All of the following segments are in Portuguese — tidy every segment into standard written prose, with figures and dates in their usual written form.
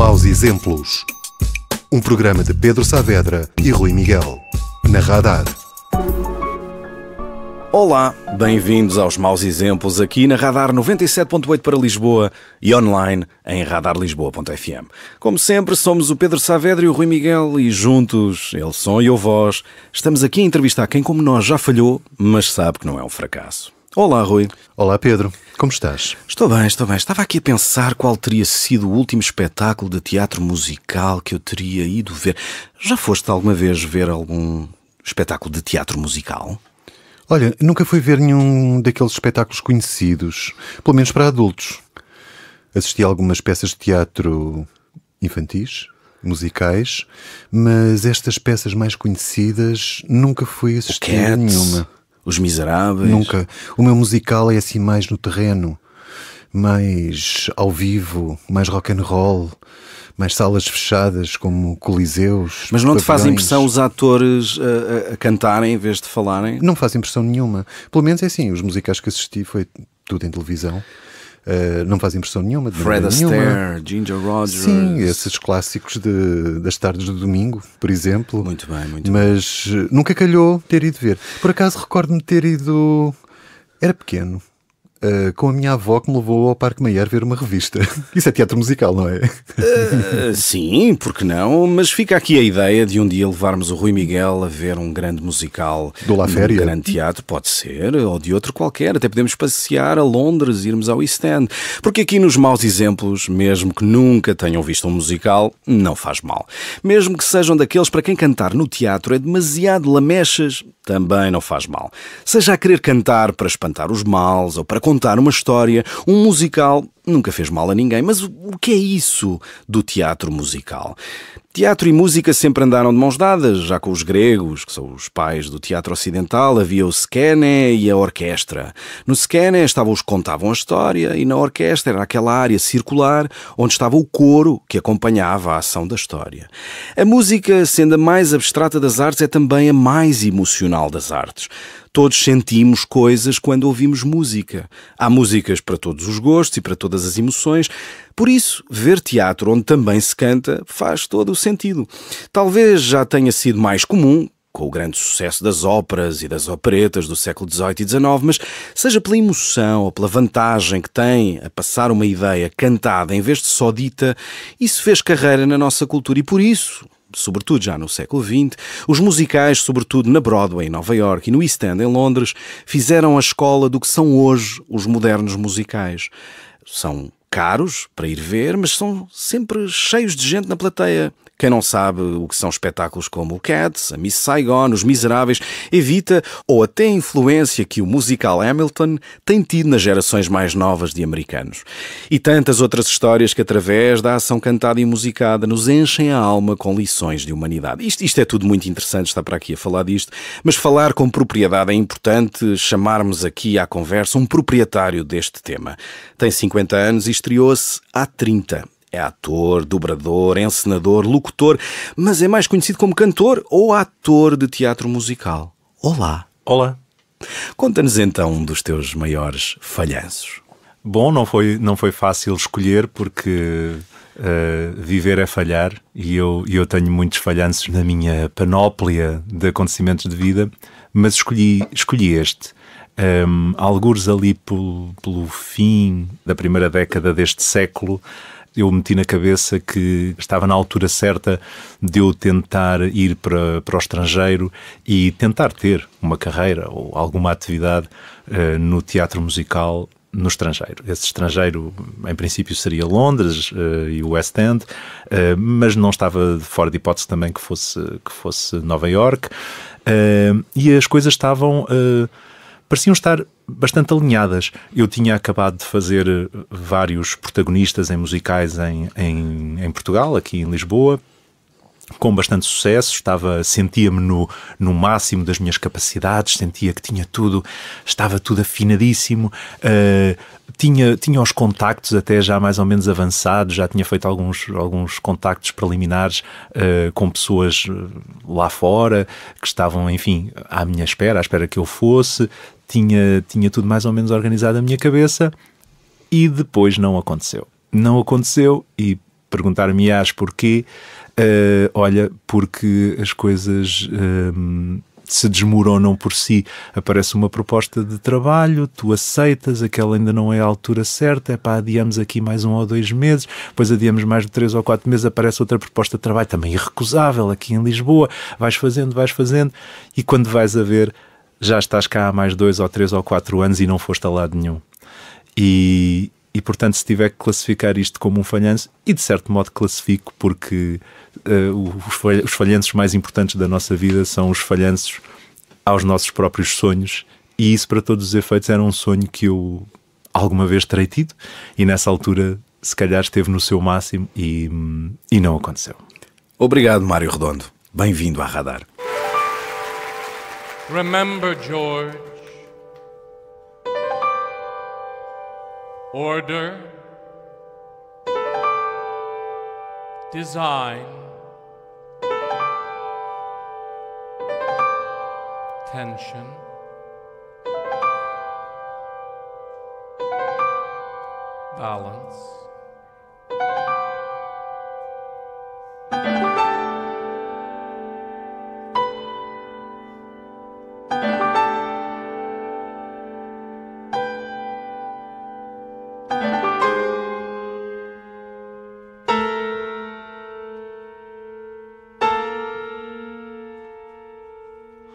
Maus Exemplos. Um programa de Pedro Saavedra e Rui Miguel. Na Radar. Olá, bem-vindos aos Maus Exemplos aqui na Radar 97.8 para Lisboa e online em radarlisboa.fm. Como sempre, somos o Pedro Saavedra e o Rui Miguel e juntos, ele som e eu voz, estamos aqui a entrevistar quem como nós já falhou, mas sabe que não é um fracasso. Olá, Rui. Olá, Pedro. Como estás? Estou bem. Estava aqui a pensar qual teria sido o último espetáculo de teatro musical que eu teria ido ver. Já foste alguma vez ver algum espetáculo de teatro musical? Olha, nunca fui ver nenhum daqueles espetáculos conhecidos, pelo menos para adultos. Assisti a algumas peças de teatro infantis, musicais, mas estas peças mais conhecidas nunca fui assistir a nenhuma. Os Miseráveis? Nunca. O meu musical é assim mais no terreno, mais ao vivo, mais rock and roll, mais salas fechadas como coliseus. Mas não te faz impressão os atores a cantarem em vez de falarem? Não faz impressão nenhuma. Pelo menos é assim, os musicais que assisti foi tudo em televisão. Não faz impressão nenhuma. Fred Astaire, Ginger Rogers. Sim, esses clássicos das tardes do domingo, por exemplo. Muito bem. Mas nunca calhou ter ido ver. Por acaso recordo-me ter ido... Era pequeno. Com a minha avó que me levou ao Parque Mayer ver uma revista. Isso é teatro musical, não é? Sim, porque não? Mas fica aqui a ideia de um dia levarmos o Rui Miguel a ver um grande musical do La Féria. Um grande teatro, pode ser, ou de outro qualquer. Até podemos passear a Londres, irmos ao East End. Porque aqui nos Maus Exemplos, mesmo que nunca tenham visto um musical, não faz mal. Mesmo que sejam daqueles para quem cantar no teatro é demasiado lamechas, também não faz mal. Seja a querer cantar para espantar os males ou para contar uma história, um musical nunca fez mal a ninguém. Mas o que é isso do teatro musical? Teatro e música sempre andaram de mãos dadas, já com os gregos, que são os pais do teatro ocidental, havia o skene e a orquestra. No skene estavam os que contavam a história e na orquestra era aquela área circular onde estava o coro que acompanhava a ação da história. A música, sendo a mais abstrata das artes, é também a mais emocional das artes. Todos sentimos coisas quando ouvimos música. Há músicas para todos os gostos e para todas as emoções. Por isso, ver teatro onde também se canta faz todo o sentido. Talvez já tenha sido mais comum, com o grande sucesso das óperas e das operetas do século XVIII e XIX, mas seja pela emoção ou pela vantagem que tem a passar uma ideia cantada em vez de só dita, isso fez carreira na nossa cultura e por isso... sobretudo já no século XX, os musicais, sobretudo na Broadway em Nova Iorque e no East End em Londres, fizeram a escola do que são hoje os modernos musicais. São caros para ir ver, mas são sempre cheios de gente na plateia. Quem não sabe o que são espetáculos como o Cats, a Miss Saigon, Os Miseráveis, evita ou até a influência que o musical Hamilton tem tido nas gerações mais novas de americanos. E tantas outras histórias que, através da ação cantada e musicada, nos enchem a alma com lições de humanidade. Isto é tudo muito interessante, está para aqui a falar disto, mas falar com propriedade é importante, chamarmos aqui à conversa um proprietário deste tema. Tem 50 anos e estreou-se há 30. É ator, dobrador, encenador, locutor, mas é mais conhecido como cantor ou ator de teatro musical. Olá. Olá. Conta-nos então um dos teus maiores falhanços. Bom, não foi fácil escolher porque viver é falhar e eu tenho muitos falhanços na minha panóplia de acontecimentos de vida, mas escolhi este. Algures ali pelo fim da primeira década deste século, eu meti na cabeça que estava na altura certa de eu tentar ir para o estrangeiro e tentar ter uma carreira ou alguma atividade no teatro musical no estrangeiro. Esse estrangeiro, em princípio, seria Londres e o West End, mas não estava fora de hipótese também que fosse Nova Iorque. E as coisas pareciam estar bastante alinhadas. Eu tinha acabado de fazer vários protagonistas em musicais em Portugal, aqui em Lisboa, com bastante sucesso. Sentia-me no máximo das minhas capacidades, sentia que estava tudo afinadíssimo. Tinha os contactos até já mais ou menos avançados, já tinha feito alguns contactos preliminares com pessoas lá fora que estavam, enfim, à espera que eu fosse. Tinha tudo mais ou menos organizado na minha cabeça e depois não aconteceu. Não aconteceu e perguntar-me-ás porquê, olha, porque as coisas se desmoronam por si. Aparece uma proposta de trabalho, tu aceitas, aquela ainda não é a altura certa, adiamos aqui mais 1 ou 2 meses, depois adiamos mais de 3 ou 4 meses, aparece outra proposta de trabalho, também irrecusável, aqui em Lisboa, vais fazendo, e quando vais a ver, já estás cá há mais 2 ou 3 ou 4 anos e não foste a lado nenhum. E portanto, se tiver que classificar isto como um falhanço, e de certo modo classifico, porque os falhanços mais importantes da nossa vida são os falhanços aos nossos próprios sonhos, e isso, para todos os efeitos, era um sonho que eu alguma vez terei tido, e nessa altura se calhar esteve no seu máximo e não aconteceu. Obrigado, Mário Redondo. Bem-vindo à Radar. Remember, George, order, design, tension, balance,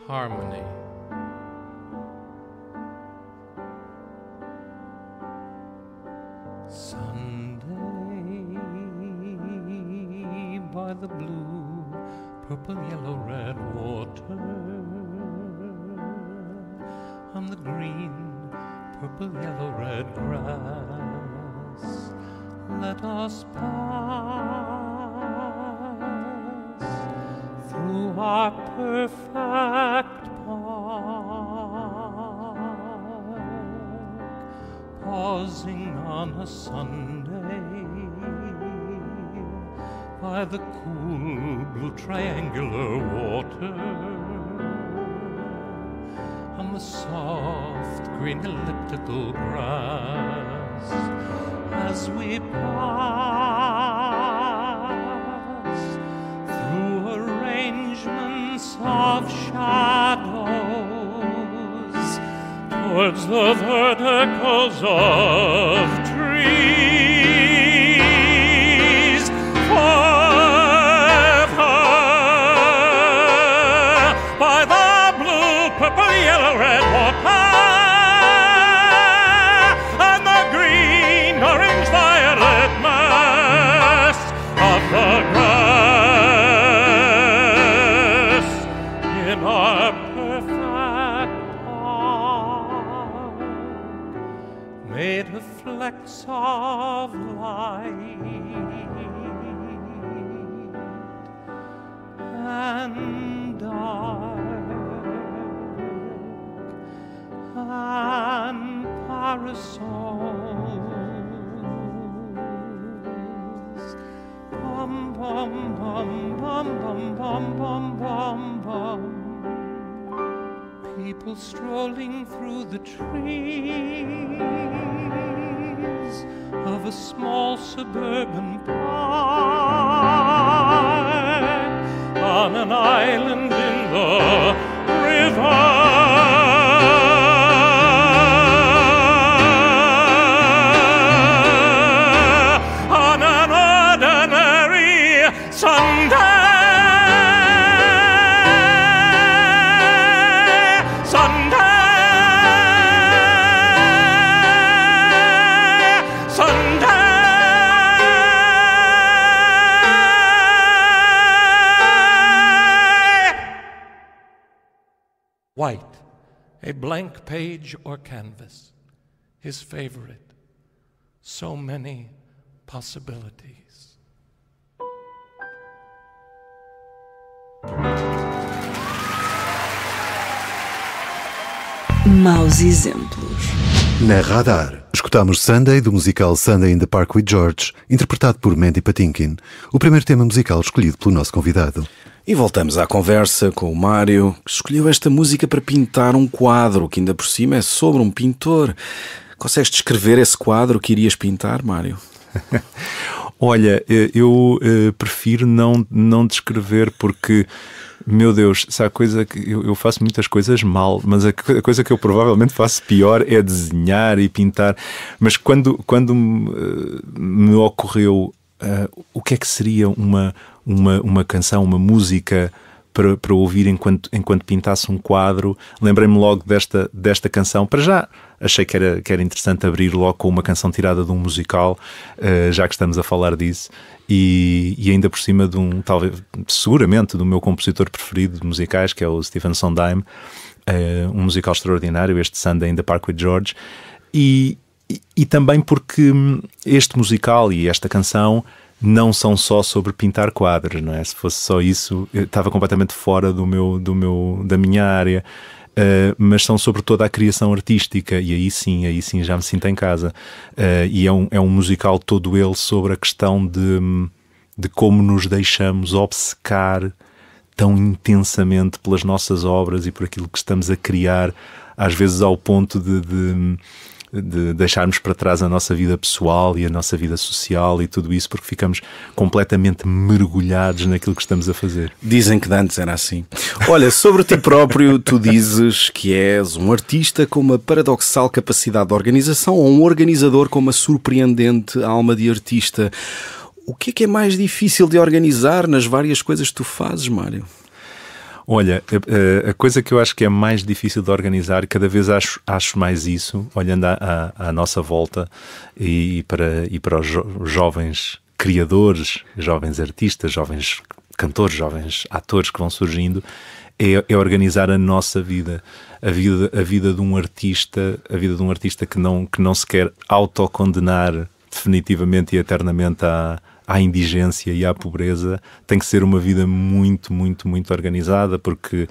harmony. Sunday by the blue, purple, yellow, red water, on the green, purple, yellow, red grass, let us pass through our perfect park, pausing on a Sunday by the cool blue triangular water, on the soft green elliptical grass, as we pass through arrangements of shadows towards the verticals of trees, forever by the blue, purple, yellow, red water, and the green, orange, violet mass of the grass in our perfect park, made of flecks of light and dark and parasols, bum bum bum bum bum bum bum bum bum, people strolling through the trees of a small suburban park on an island in the river, on an ordinary Sunday. White, a blank page or canvas, his favorite. So many possibilities. Maus exemplos. Na Radar, escutámos Sunday, do musical Sunday in the Park with George, interpretado por Mandy Patinkin, o primeiro tema musical escolhido pelo nosso convidado. E voltamos à conversa com o Mário, que escolheu esta música para pintar um quadro, que ainda por cima é sobre um pintor. Consegues descrever esse quadro que irias pintar, Mário? Olha, eu prefiro não descrever porque, meu Deus, se há coisa que eu faço muitas coisas mal, mas a coisa que eu provavelmente faço pior é desenhar e pintar. Mas quando me ocorreu o que é que seria uma canção, uma música para ouvir enquanto pintasse um quadro, lembrei-me logo desta canção. Para já achei que era interessante abrir logo com uma canção tirada de um musical, já que estamos a falar disso, e ainda por cima de seguramente do meu compositor preferido de musicais, que é o Stephen Sondheim, um musical extraordinário, este Sunday in the Park with George, e também porque este musical e esta canção não são só sobre pintar quadros, não é? Se fosse só isso, eu estava completamente fora da minha área, mas são sobre toda a criação artística, e aí sim já me sinto em casa. E é um musical todo ele sobre a questão de como nos deixamos obcecar tão intensamente pelas nossas obras e por aquilo que estamos a criar, às vezes ao ponto de deixarmos para trás a nossa vida pessoal e a nossa vida social e tudo isso, porque ficamos completamente mergulhados naquilo que estamos a fazer. Dizem que antes era assim. Olha, sobre ti próprio, tu dizes que és um artista com uma paradoxal capacidade de organização ou um organizador com uma surpreendente alma de artista. O que é mais difícil de organizar nas várias coisas que tu fazes, Mário? Olha, a coisa que eu acho que é mais difícil de organizar, cada vez acho mais isso, olhando à nossa volta e para os jovens criadores, jovens artistas, jovens cantores, jovens atores que vão surgindo, é organizar a nossa vida, a vida de um artista, que não se quer autocondenar definitivamente e eternamente à indigência e à pobreza. Tem que ser uma vida muito, muito, muito organizada, porque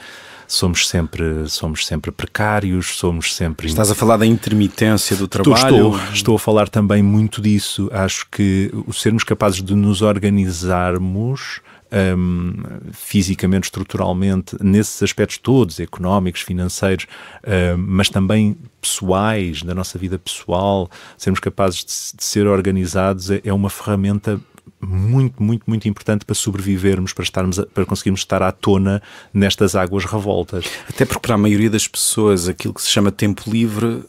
somos sempre precários, somos sempre... Estás a falar da intermitência do trabalho? Estou a falar também muito disso. Acho que o sermos capazes de nos organizarmos fisicamente, estruturalmente, nesses aspectos todos, económicos, financeiros, mas também pessoais, da nossa vida pessoal, sermos capazes de ser organizados é uma ferramenta muito, muito, muito importante para sobrevivermos, para conseguirmos estar à tona nestas águas revoltas. Até porque para a maioria das pessoas aquilo que se chama tempo livre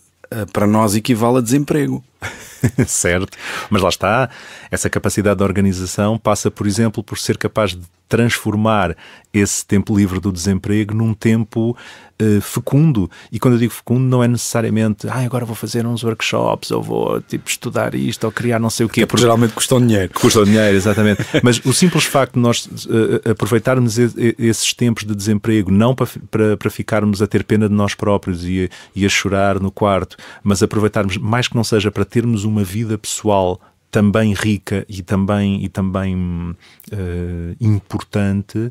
para nós equivale a desemprego. Certo, mas lá está, essa capacidade de organização passa, por exemplo, por ser capaz de transformar esse tempo livre do desemprego num tempo fecundo. E quando eu digo fecundo, não é necessariamente agora vou fazer uns workshops, ou vou estudar isto, ou criar não sei o quê. Porque geralmente custam dinheiro. Custam dinheiro, exatamente. Mas o simples facto de nós aproveitarmos esses tempos de desemprego, não para ficarmos a ter pena de nós próprios e a chorar no quarto, mas aproveitarmos, mais que não seja, para termos uma vida pessoal também rica e também importante,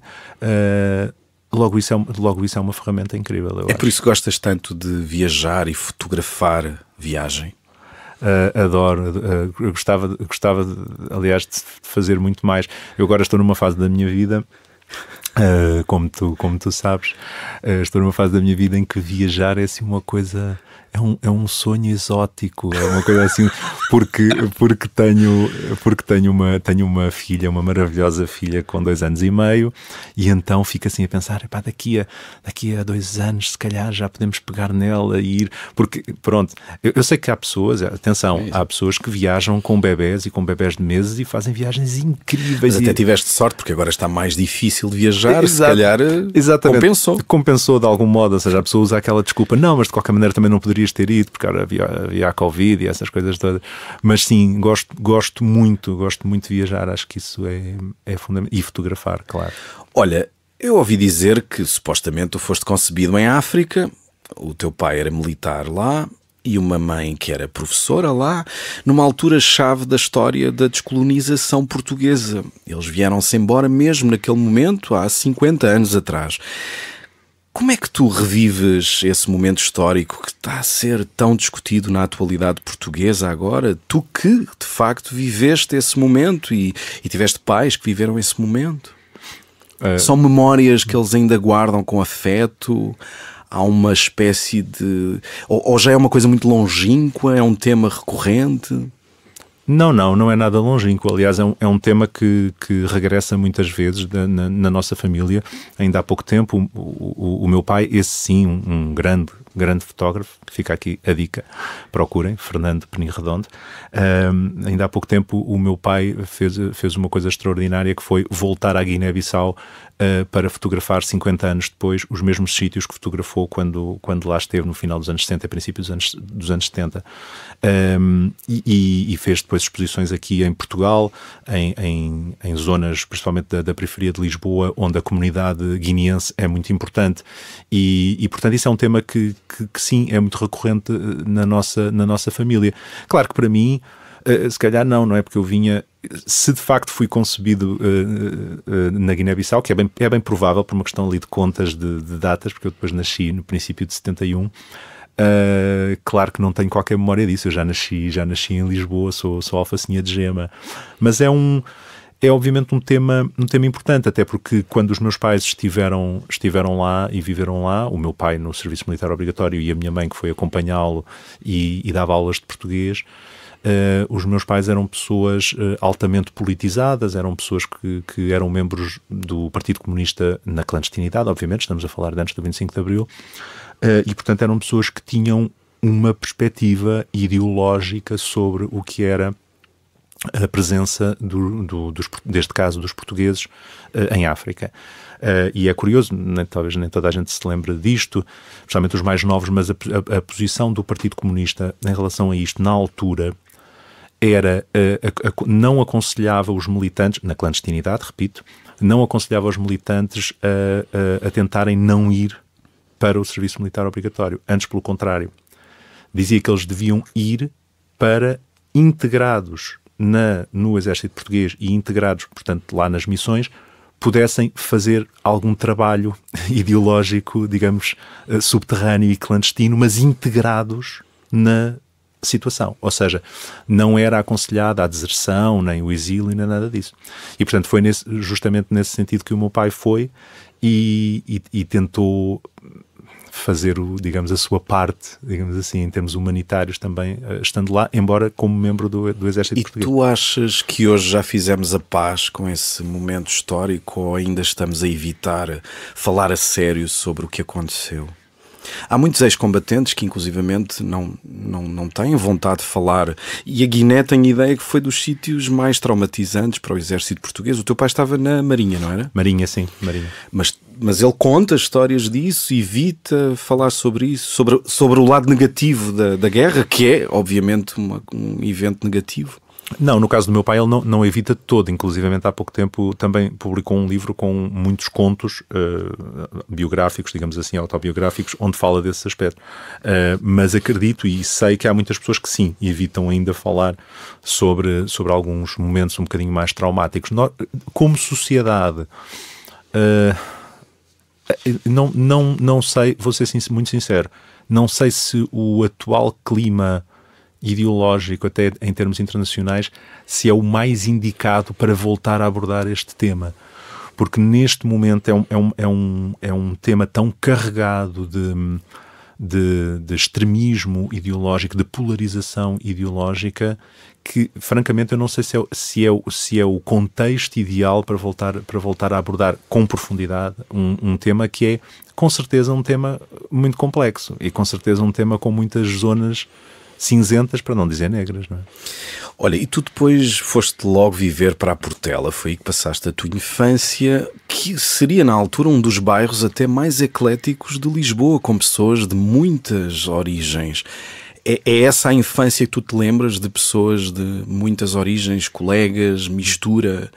logo isso é uma ferramenta incrível. Eu acho. Por isso que gostas tanto de viajar e fotografar viagem? Adoro, eu gostava aliás de fazer muito mais. Eu agora estou numa fase da minha vida, como tu sabes, estou numa fase da minha vida em que viajar é assim uma coisa... É um sonho exótico, é uma coisa assim, porque tenho uma filha, uma maravilhosa filha com 2 anos e meio, e então fico assim a pensar, daqui a 2 anos se calhar já podemos pegar nela e ir, porque pronto, eu sei que há pessoas, atenção, há pessoas que viajam com bebés e com bebés de meses e fazem viagens incríveis. Mas até tiveste sorte, porque agora está mais difícil de viajar, Exato. Se calhar compensou de algum modo, ou seja, a pessoa usa aquela desculpa, não, mas de qualquer maneira também não poderias ter ido, porque havia a Covid e essas coisas todas. Mas sim, gosto muito de viajar, acho que isso é fundamental. E fotografar, claro. Olha, eu ouvi dizer que supostamente tu foste concebido em África, o teu pai era militar lá e uma mãe que era professora lá, numa altura-chave da história da descolonização portuguesa. Eles vieram-se embora mesmo naquele momento, há 50 anos atrás. Como é que tu revives esse momento histórico que está a ser tão discutido na atualidade portuguesa agora? Tu que, de facto, viveste esse momento e tiveste pais que viveram esse momento? São memórias que eles ainda guardam com afeto? Há uma espécie de... Ou já é uma coisa muito longínqua? É um tema recorrente? Não é nada longínquo. Aliás, é um tema que regressa muitas vezes na nossa família. Ainda há pouco tempo, o meu pai, esse sim, um grande fotógrafo, que fica aqui a dica, procurem, Fernando Penirredondo. Ainda há pouco tempo o meu pai fez uma coisa extraordinária, que foi voltar à Guiné-Bissau para fotografar 50 anos depois os mesmos sítios que fotografou quando lá esteve no final dos anos 60 e princípios dos anos 70. E fez depois exposições aqui em Portugal, em zonas principalmente da periferia de Lisboa, onde a comunidade guineense é muito importante, e portanto isso é um tema que sim, é muito recorrente na nossa família. Claro que para mim, se calhar não é porque eu vinha, se de facto fui concebido na Guiné-Bissau, que é bem provável por uma questão ali de contas de datas, porque eu depois nasci no princípio de 71. Claro que não tenho qualquer memória disso. Eu já nasci em Lisboa, sou alfacinha de gema, mas é obviamente um tema importante, até porque quando os meus pais estiveram lá e viveram lá, o meu pai no serviço militar obrigatório e a minha mãe que foi acompanhá-lo e dava aulas de português, os meus pais eram pessoas altamente politizadas, eram pessoas que eram membros do Partido Comunista na clandestinidade, obviamente, estamos a falar de antes do 25 de Abril, e portanto eram pessoas que tinham uma perspectiva ideológica sobre o que era a presença deste caso dos portugueses em África. E é curioso, talvez nem toda a gente se lembre disto, especialmente os mais novos, mas a posição do Partido Comunista em relação a isto, na altura, era, não aconselhava os militantes, na clandestinidade, repito, não aconselhava os militantes a tentarem não ir para o serviço militar obrigatório. Antes, pelo contrário, dizia que eles deviam ir para, integrados no exército português e integrados, portanto, lá nas missões, pudessem fazer algum trabalho ideológico, digamos, subterrâneo e clandestino, mas integrados na situação. Ou seja, não era aconselhada a deserção, nem o exílio, nem nada disso. E, portanto, foi justamente nesse sentido que o meu pai foi e tentou fazer, digamos, a sua parte, digamos assim, em termos humanitários também, estando lá, embora como membro do exército português. E tu achas que hoje já fizemos a paz com esse momento histórico ou ainda estamos a evitar falar a sério sobre o que aconteceu? Há muitos ex-combatentes que inclusivamente não têm vontade de falar, e a Guiné tem a ideia que foi dos sítios mais traumatizantes para o exército português. O teu pai estava na Marinha, não era? Marinha, sim, Marinha. Mas ele conta histórias disso, evita falar sobre isso, sobre o lado negativo da guerra, que é obviamente um evento negativo. Não, no caso do meu pai ele não evita de todo. Inclusivamente há pouco tempo também publicou um livro com muitos contos biográficos, digamos assim, autobiográficos, onde fala desse aspecto. Mas acredito e sei que há muitas pessoas que sim, evitam ainda falar sobre alguns momentos um bocadinho mais traumáticos. Como sociedade, não sei, vou ser muito sincero, não sei se o atual clima ideológico, até em termos internacionais, se é o mais indicado para voltar a abordar este tema. Porque neste momento é um tema tão carregado de extremismo ideológico, de polarização ideológica, que francamente eu não sei se é o contexto ideal para voltar a abordar com profundidade um tema que é, com certeza, um tema muito complexo e com certeza um tema com muitas zonas cinzentas, para não dizer negras, não é? Olha, e tu depois foste logo viver para a Portela, foi aí que passaste a tua infância, que seria na altura um dos bairros até mais ecléticos de Lisboa, com pessoas de muitas origens. É essa a infância que tu te lembras, de pessoas de muitas origens, colegas, mistura?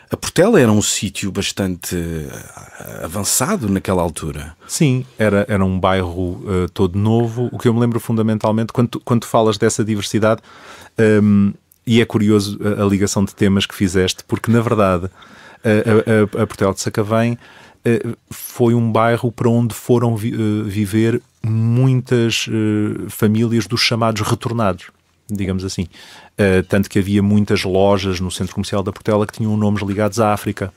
A Portela era um sítio bastante avançado naquela altura. Sim, era um bairro todo novo. O que eu me lembro fundamentalmente, quando tu falas dessa diversidade, e é curioso a ligação de temas que fizeste, porque na verdade a Portela de Sacavém foi um bairro para onde foram viver muitas famílias dos chamados retornados, digamos assim. Tanto que havia muitas lojas no centro comercial da Portela que tinham nomes ligados à África.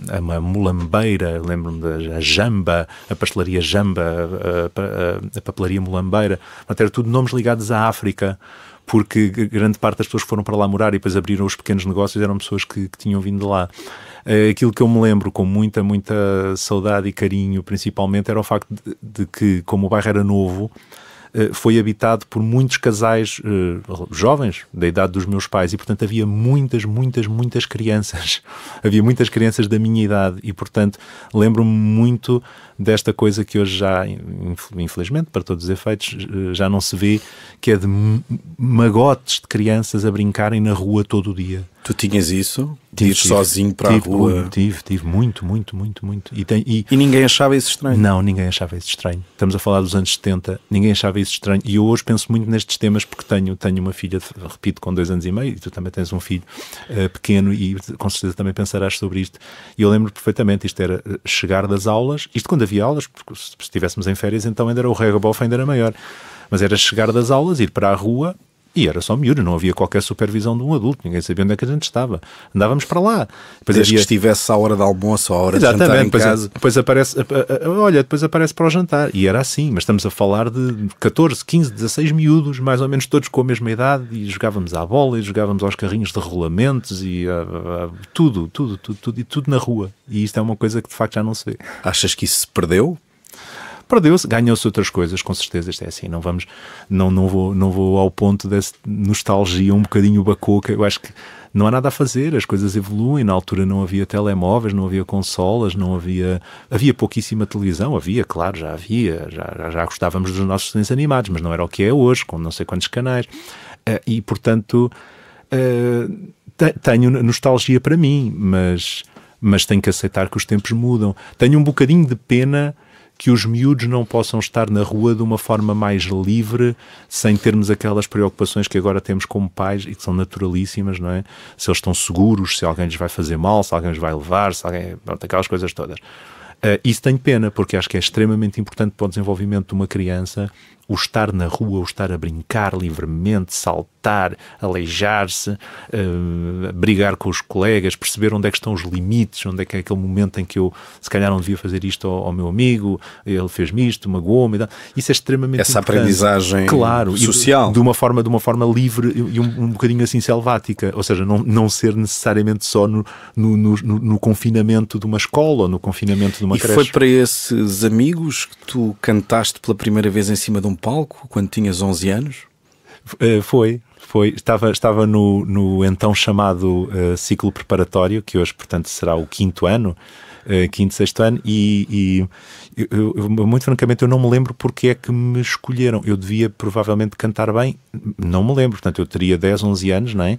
A Mulambeira, lembro-me da Jamba, a pastelaria Jamba, a papelaria Mulambeira. Portanto, era tudo nomes ligados à África, porque grande parte das pessoas que foram para lá morar e depois abriram os pequenos negócios eram pessoas que tinham vindo de lá. Aquilo que eu me lembro com muita saudade e carinho, principalmente, era o facto de que, como o bairro era novo, foi habitado por muitos casais jovens, da idade dos meus pais, e portanto havia muitas crianças. Havia muitas crianças da minha idade e portanto lembro-me muito desta coisa que hoje já, infelizmente, para todos os efeitos, já não se vê, que é de magotes de crianças a brincarem na rua todo o dia. Tu tinhas isso? De ir sozinho para a rua? Tive muito. E ninguém achava isso estranho? Não, ninguém achava isso estranho. Estamos a falar dos anos 70, ninguém achava isso estranho. E eu hoje penso muito nestes temas porque tenho uma filha, repito, com 2 anos e meio, e tu também tens um filho pequeno e com certeza também pensarás sobre isto. E eu lembro perfeitamente, isto era chegar das aulas, isto quando havia aulas, porque se estivéssemos em férias então ainda era o regabof, ainda era maior. Mas era chegar das aulas, ir para a rua. E era só miúdo, não havia qualquer supervisão de um adulto, ninguém sabia onde é que a gente estava. Andávamos para lá. Depois Desde que estivesse à hora de almoço, à hora de jantar em casa. Depois aparece para o jantar. E era assim, mas estamos a falar de 14, 15, 16 miúdos, mais ou menos todos com a mesma idade, e jogávamos à bola, e jogávamos aos carrinhos de rolamentos, e tudo na rua. E isto é uma coisa que de facto já não se vê. Achas que isso se perdeu? Perdeu-se, ganhou-se outras coisas, com certeza. Isto é assim, não vou ao ponto dessa nostalgia um bocadinho bacoca. Eu acho que não há nada a fazer, as coisas evoluem. Na altura não havia telemóveis, não havia consolas, havia pouquíssima televisão, claro, já gostávamos dos nossos desenhos animados, mas não era o que é hoje, com não sei quantos canais. E portanto tenho nostalgia para mim, mas tenho que aceitar que os tempos mudam. Tenho um bocadinho de pena que os miúdos não possam estar na rua de uma forma mais livre, sem termos aquelas preocupações que agora temos como pais e que são naturalíssimas, não é? Se eles estão seguros, se alguém lhes vai fazer mal, se alguém lhes vai levar, se alguém... Pronto, aquelas coisas todas. Isso tenho pena, porque acho que é extremamente importante para o desenvolvimento de uma criança o estar na rua, o estar a brincar livremente, saltar, aleijar-se, brigar com os colegas, perceber onde é que estão os limites, onde é que é aquele momento em que eu se calhar não devia fazer isto ao meu amigo, ele fez-me isto, magoou-me. Isso é extremamente importante. Essa aprendizagem social. De uma forma livre e um bocadinho assim selvática, ou seja, não ser necessariamente só no confinamento de uma escola ou no confinamento de uma creche. E foi para esses amigos que tu cantaste pela primeira vez em cima de um palco, quando tinhas 11 anos? Foi. Estava no então chamado ciclo preparatório, que hoje, portanto, será o 5º ano, 5º, 6º ano, e eu, muito francamente, eu não me lembro porque é que me escolheram. Eu devia provavelmente cantar bem, não me lembro, portanto, eu teria 10, 11 anos, não é?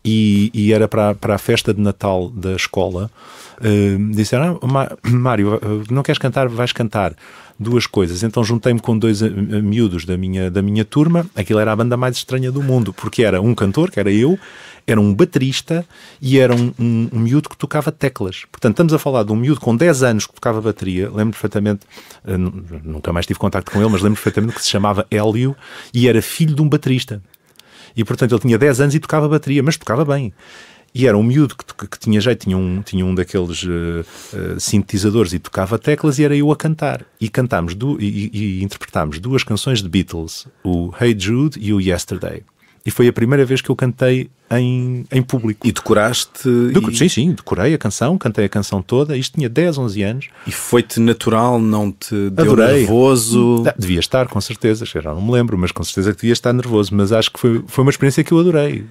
E era para a festa de Natal da escola. Disseram, Mário, não queres cantar? Vais cantar. 2 coisas. Então juntei-me com 2 miúdos da minha turma. Aquilo era a banda mais estranha do mundo, porque era um cantor, que era eu, era um baterista e era um miúdo que tocava teclas. Portanto, estamos a falar de um miúdo com 10 anos que tocava bateria. Lembro perfeitamente, nunca mais tive contacto com ele, mas lembro perfeitamente que se chamava Hélio e era filho de um baterista. E, portanto, ele tinha 10 anos e tocava bateria, mas tocava bem. E era um miúdo que tinha jeito, tinha um daqueles sintetizadores e tocava teclas, e era eu a cantar. E cantámos e interpretámos 2 canções de Beatles, o Hey Jude e o Yesterday. E foi a primeira vez que eu cantei em público. E decoraste? Sim, decorei a canção, cantei a canção toda. Isto tinha 10, 11 anos. E foi-te natural, não te deu nervoso? Devia estar, com certeza. Já não me lembro, mas com certeza que devia estar nervoso. Mas acho que foi uma experiência que eu adorei.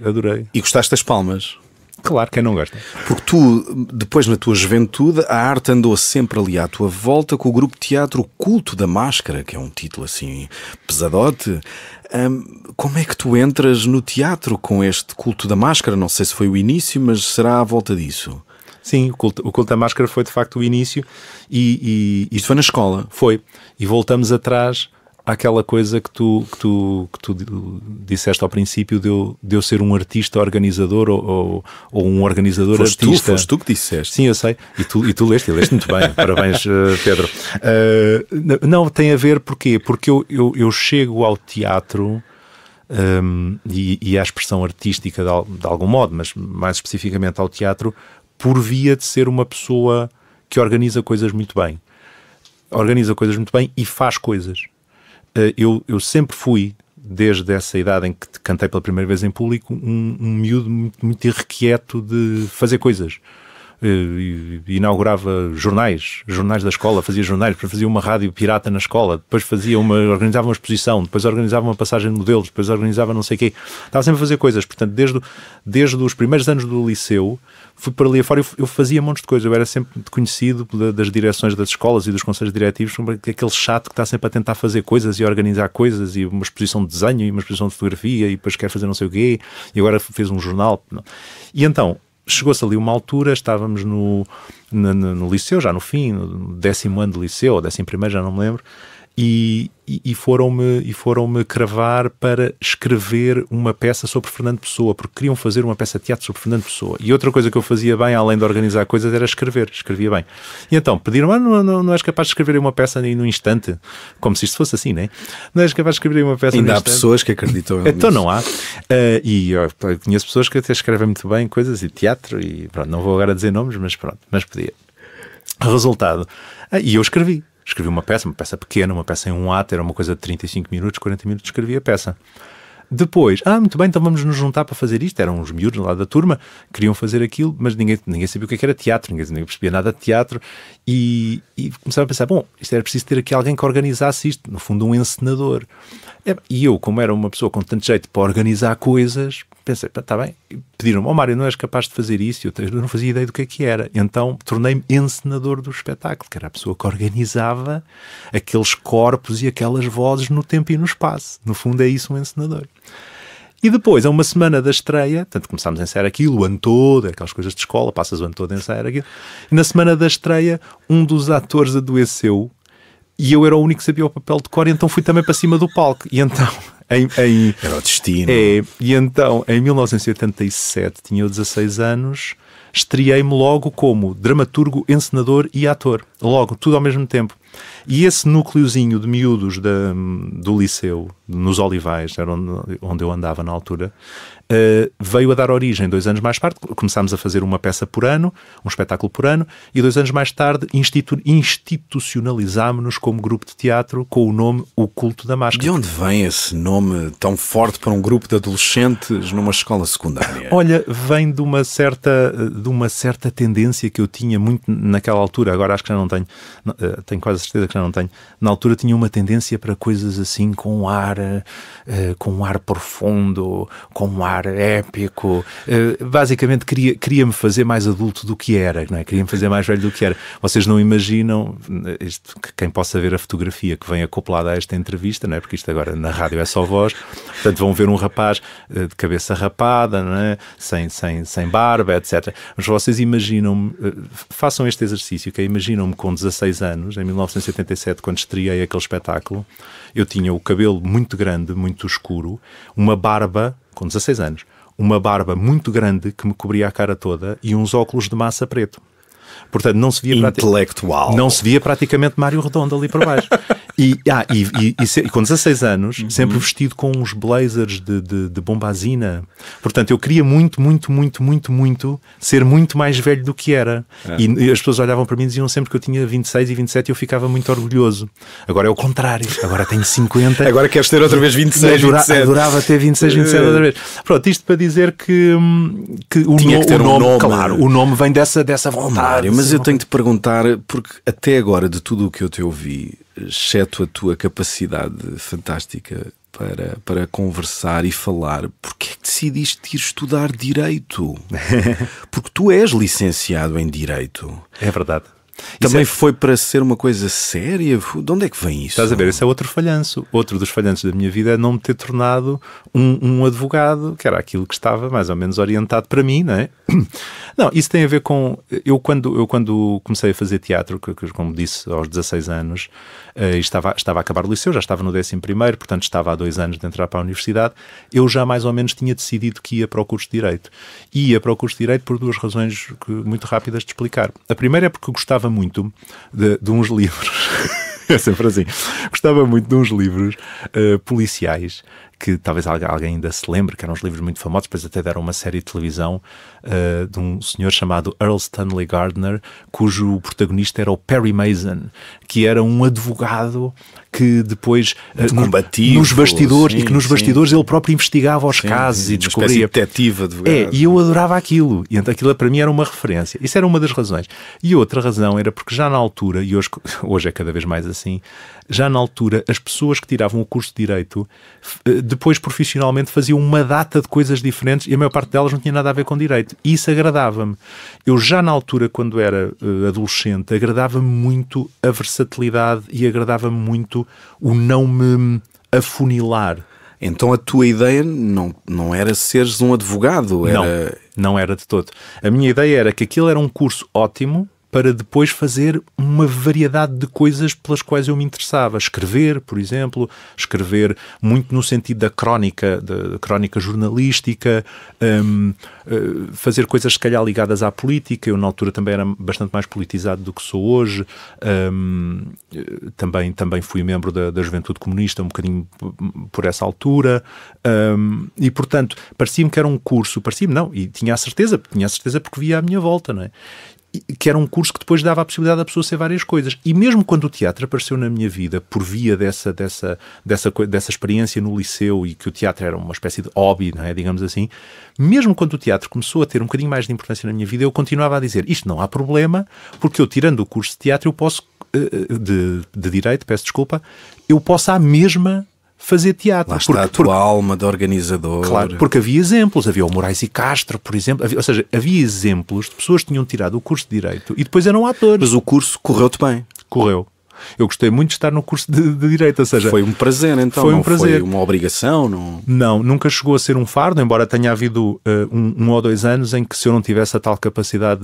E gostaste das palmas? Claro, quem não gosta. Porque tu, depois na tua juventude, a arte andou sempre ali à tua volta com o grupo de teatro O Culto da Máscara, que é um título assim pesadote. Como é que tu entras no teatro com este Culto da Máscara? Não sei se foi o início, mas será à volta disso? Sim, o culto da Máscara foi de facto o início. Isto foi na escola? Foi. E voltamos atrás àquela coisa que tu disseste ao princípio de eu ser um artista organizador ou um organizador artista. Foste tu que disseste. Sim, eu sei. E tu leste muito bem. Parabéns, Pedro. Não, tem a ver porquê? Porque eu chego ao teatro e à expressão artística de algum modo, mas mais especificamente ao teatro, por via de ser uma pessoa que organiza coisas muito bem. Organiza coisas muito bem e faz coisas. Eu sempre fui, desde essa idade em que cantei pela primeira vez em público, um miúdo muito irrequieto de fazer coisas. Inaugurava jornais da escola, fazia jornais, depois fazia uma rádio pirata na escola, depois organizava uma exposição, depois organizava uma passagem de modelos, depois organizava não sei o quê. Estava sempre a fazer coisas. Portanto, desde os primeiros anos do liceu, fui para ali afora, eu fazia montes de coisas. Eu era sempre conhecido das direções das escolas e dos conselhos diretivos como aquele chato que está sempre a tentar fazer coisas e organizar coisas, e uma exposição de desenho e uma exposição de fotografia, e depois quer fazer não sei o quê, e agora fez um jornal. E então chegou-se ali uma altura, estávamos no liceu, já no fim, no 10º ano de liceu, ou 11º, já não me lembro, e foram-me cravar para escrever uma peça sobre Fernando Pessoa, porque queriam fazer uma peça de teatro sobre Fernando Pessoa. E outra coisa que eu fazia bem, além de organizar coisas, era escrevia bem. E então pediram, não és capaz de escrever uma peça aí no instante, como se isto fosse assim, né? Não és capaz de escrever uma peça Ainda no há instante. pessoas que acreditam nisso. Então não há. E eu conheço pessoas que até escrevem muito bem coisas e teatro, e pronto, não vou agora dizer nomes, mas pronto, mas podia. Resultado. E eu escrevi uma peça pequena, uma peça em um ato, era uma coisa de 35 minutos, 40 minutos, escrevi a peça. Depois, muito bem, então vamos nos juntar para fazer isto. Eram uns miúdos lá da turma, queriam fazer aquilo, mas ninguém sabia o que era teatro, ninguém percebia nada de teatro, e começaram a pensar, isto era preciso ter aqui alguém que organizasse isto, no fundo um encenador. E eu, como era uma pessoa com tanto jeito para organizar coisas, pensei, está bem, pediram-me, Mário, não és capaz de fazer isso? Eu não fazia ideia do que era. Então tornei-me encenador do espetáculo, que era a pessoa que organizava aqueles corpos e aquelas vozes no tempo e no espaço. No fundo é isso um encenador. E depois, a uma semana da estreia, portanto começámos a ensaiar aquilo, o ano todo, aquelas coisas de escola, passas o ano todo a ensaiar aquilo, e na semana da estreia um dos atores adoeceu, e eu era o único que sabia o papel de cor, e então fui também para cima do palco. E então, era o destino. E então, em 1987, tinha eu 16 anos, estreiei-me logo como dramaturgo, encenador e ator. Logo, tudo ao mesmo tempo. E esse núcleozinho de miúdos do liceu, nos Olivais, era onde eu andava na altura, veio a dar origem 2 anos mais tarde. Começámos a fazer uma peça por ano, um espetáculo por ano, e 2 anos mais tarde institucionalizámos-nos como grupo de teatro com o nome O Culto da Máscara. De onde vem esse nome tão forte para um grupo de adolescentes numa escola secundária? Olha, vem de uma certa tendência que eu tinha muito naquela altura. Agora acho que já não tenho, tenho quase certeza que já não tenho. Na altura tinha uma tendência para coisas assim com um ar profundo, com um ar épico. Basicamente queria-me fazer mais adulto do que era, não é? Queria-me fazer mais velho do que era. Vocês não imaginam, quem possa ver a fotografia que vem acoplada a esta entrevista, não é? Porque isto agora na rádio é só voz, portanto vão ver um rapaz de cabeça rapada, não é? sem barba, etc. Mas vocês imaginam-me, façam este exercício, que imaginam-me com 16 anos, em 1987, quando estreiei aquele espetáculo, eu tinha o cabelo muito grande, muito escuro, uma barba, com 16 anos, uma barba muito grande que me cobria a cara toda e uns óculos de massa preto. Portanto, não se via intelectual. Não se via praticamente Mário Redondo ali por baixo. E com 16 anos, sempre vestido com uns blazers de bombazina. Portanto, eu queria muito ser muito mais velho do que era. E as pessoas olhavam para mim e diziam sempre que eu tinha 26 e 27 e eu ficava muito orgulhoso. Agora é o contrário. Agora tenho 50. Agora queres ter outra vez 26, 27. Adorava ter 26, 27 outra vez. Pronto, isto para dizer que tinha que ter um nome. Claro, o nome vem dessa vontade. Mário, mas eu tenho de perguntar, porque até agora, de tudo o que eu te ouvi, exceto a tua capacidade fantástica para conversar e falar, porque é que decidiste ir estudar Direito? Porque tu és licenciado em Direito. É verdade. Também foi para ser uma coisa séria? De onde é que vem isso? Estás a ver, esse é outro falhanço. Outro dos falhanços da minha vida é não me ter tornado um advogado, que era aquilo que estava mais ou menos orientado para mim, não é? Não, isso tem a ver com... Eu quando comecei a fazer teatro, como disse, aos 16 anos, estava a acabar o liceu, já estava no 11º, portanto estava há 2 anos de entrar para a universidade, eu já mais ou menos tinha decidido que ia para o curso de Direito. E ia para o curso de Direito por 2 razões muito rápidas de explicar. A primeira é porque gostava muito de uns livros... É sempre assim. Gostava muito de uns livros policiais que talvez alguém ainda se lembre, que eram uns livros muito famosos, depois até deram uma série de televisão de um senhor chamado Earl Stanley Gardner, cujo protagonista era o Perry Mason, que era um advogado que depois combativo, nos bastidores, sim, e que nos bastidores ele próprio investigava os casos e descobria. Detetive, advogado. E eu adorava aquilo, e então aquilo para mim era uma referência. Isso era uma das razões. E outra razão era porque já na altura, e hoje é cada vez mais assim, já na altura as pessoas que tiravam o curso de Direito depois profissionalmente faziam uma data de coisas diferentes, e a maior parte delas não tinha nada a ver com Direito, e isso agradava-me. Eu já na altura, quando era adolescente, agradava-me muito a versatilidade e agradava-me muito o não me afunilar. Então a tua ideia não era seres um advogado? Não era de todo. A minha ideia era que aquilo era um curso ótimo para depois fazer uma variedade de coisas pelas quais eu me interessava. Escrever, por exemplo, escrever muito no sentido da crónica jornalística, fazer coisas se calhar ligadas à política. Eu na altura também era bastante mais politizado do que sou hoje. Também fui membro da Juventude Comunista um bocadinho por essa altura. E portanto, parecia-me que era um curso, e tinha a certeza porque via à minha volta, não é? Que era um curso que depois dava a possibilidade da pessoa ser várias coisas. E mesmo quando o teatro apareceu na minha vida, por via dessa experiência no liceu, e que o teatro era uma espécie de hobby, não é? Digamos assim, mesmo quando o teatro começou a ter um bocadinho mais de importância na minha vida, eu continuava a dizer, isto não há problema, porque eu, tirando o curso de teatro, eu posso, de Direito, peço desculpa, eu posso à mesma fazer teatro. Lá está a tua alma de organizador. Claro, porque havia exemplos. Havia o Moraes e Castro, por exemplo. Havia exemplos de pessoas que tinham tirado o curso de Direito e depois eram atores. Mas o curso correu-te bem? Correu. Eu gostei muito de estar no curso de Direito, ou seja... Foi um prazer, então? Foi um prazer. Foi uma obrigação? Não, nunca chegou a ser um fardo, embora tenha havido um ou dois anos em que, se eu não tivesse a tal capacidade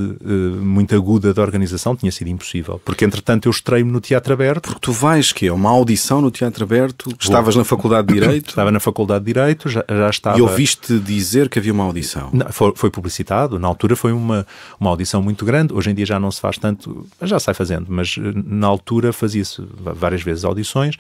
muito aguda de organização, tinha sido impossível. Porque, entretanto, eu estrei-me no Teatro Aberto. Porque tu vais, que é uma audição no Teatro Aberto? Estavas na Faculdade de Direito? Estava na Faculdade de Direito, já estava... E ouviste dizer que havia uma audição? Não, foi publicitado. Na altura foi uma audição muito grande. Hoje em dia já não se faz tanto, já sai fazendo, mas na altura fazia-se várias vezes audições,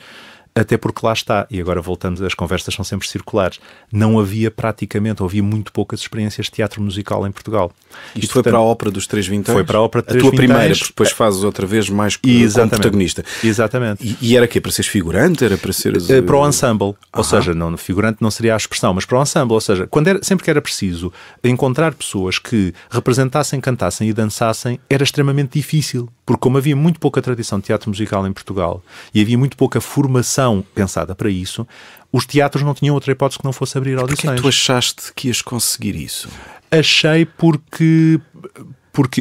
até porque lá está, e agora voltamos, as conversas são sempre circulares, não havia praticamente, ou havia muito poucas experiências de teatro musical em Portugal. Isto foi para a Ópera dos Três Vinténs? Foi para a Ópera dos Três Vinténs. A tua primeira, porque depois fazes outra vez mais como protagonista. Exatamente. E era quê? Para seres figurante? Era para seres... Para o ensemble. Ou seja, não, figurante não seria a expressão, mas para o ensemble. Ou seja, sempre que era preciso encontrar pessoas que representassem, cantassem e dançassem, era extremamente difícil. Porque como havia muito pouca tradição de teatro musical em Portugal e havia muito pouca formação pensada para isso, os teatros não tinham outra hipótese que não fosse abrir audições. Porquê tu achaste que ias conseguir isso? Achei porque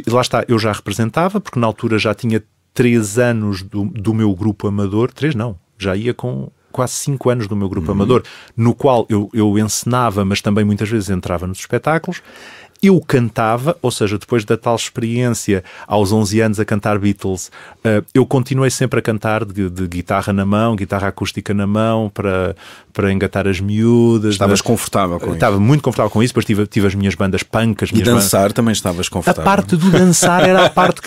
lá está, eu já representava, porque na altura já tinha 3 anos do meu grupo amador, 3 não, já ia com quase 5 anos do meu grupo amador, no qual eu encenava, mas também muitas vezes entrava nos espetáculos. Eu cantava, ou seja, depois da tal experiência, aos 11 anos a cantar Beatles, eu continuei sempre a cantar de guitarra na mão, guitarra acústica na mão, para engatar as miúdas. Estavas confortável com isso? Estava muito confortável com isso, depois tive as minhas bandas punk. E dançar também estavas confortável? A parte do dançar era a parte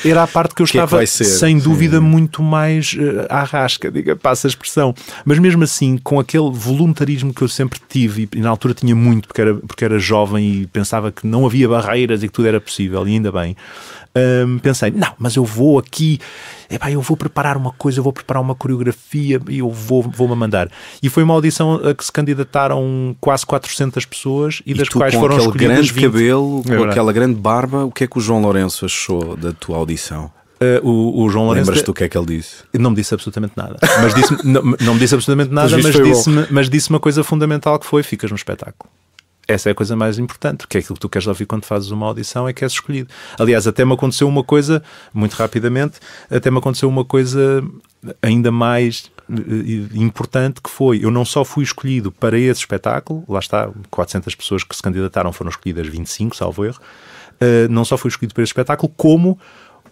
que eu estava, sem dúvida, muito mais à rasca, passa a expressão. Mas mesmo assim, com aquele voluntarismo que eu sempre tive, e na altura tinha muito, porque era jovem e pensava que não havia barreiras e que tudo era possível, e ainda bem, pensei, não, mas eu vou aqui, eu vou preparar uma coisa, eu vou preparar uma coreografia e eu vou-me mandar. E foi uma audição a que se candidataram quase 400 pessoas e das quais foram escolhidas 20. Com aquele grande cabelo, com aquela grande barba, o que é que o João Lourenço achou da tua audição? O João Lourenço... Lembras-te do que é que ele disse? Não me disse absolutamente nada. Mas não me disse absolutamente nada, mas disse uma coisa fundamental, que foi: ficas no espetáculo. Essa é a coisa mais importante, que é aquilo que tu queres ouvir quando fazes uma audição, é que és escolhido. Aliás, até me aconteceu uma coisa, muito rapidamente, ainda mais importante, que foi: eu não só fui escolhido para esse espetáculo, lá está, 400 pessoas que se candidataram, foram escolhidas 25, salvo erro, não só fui escolhido para esse espetáculo, como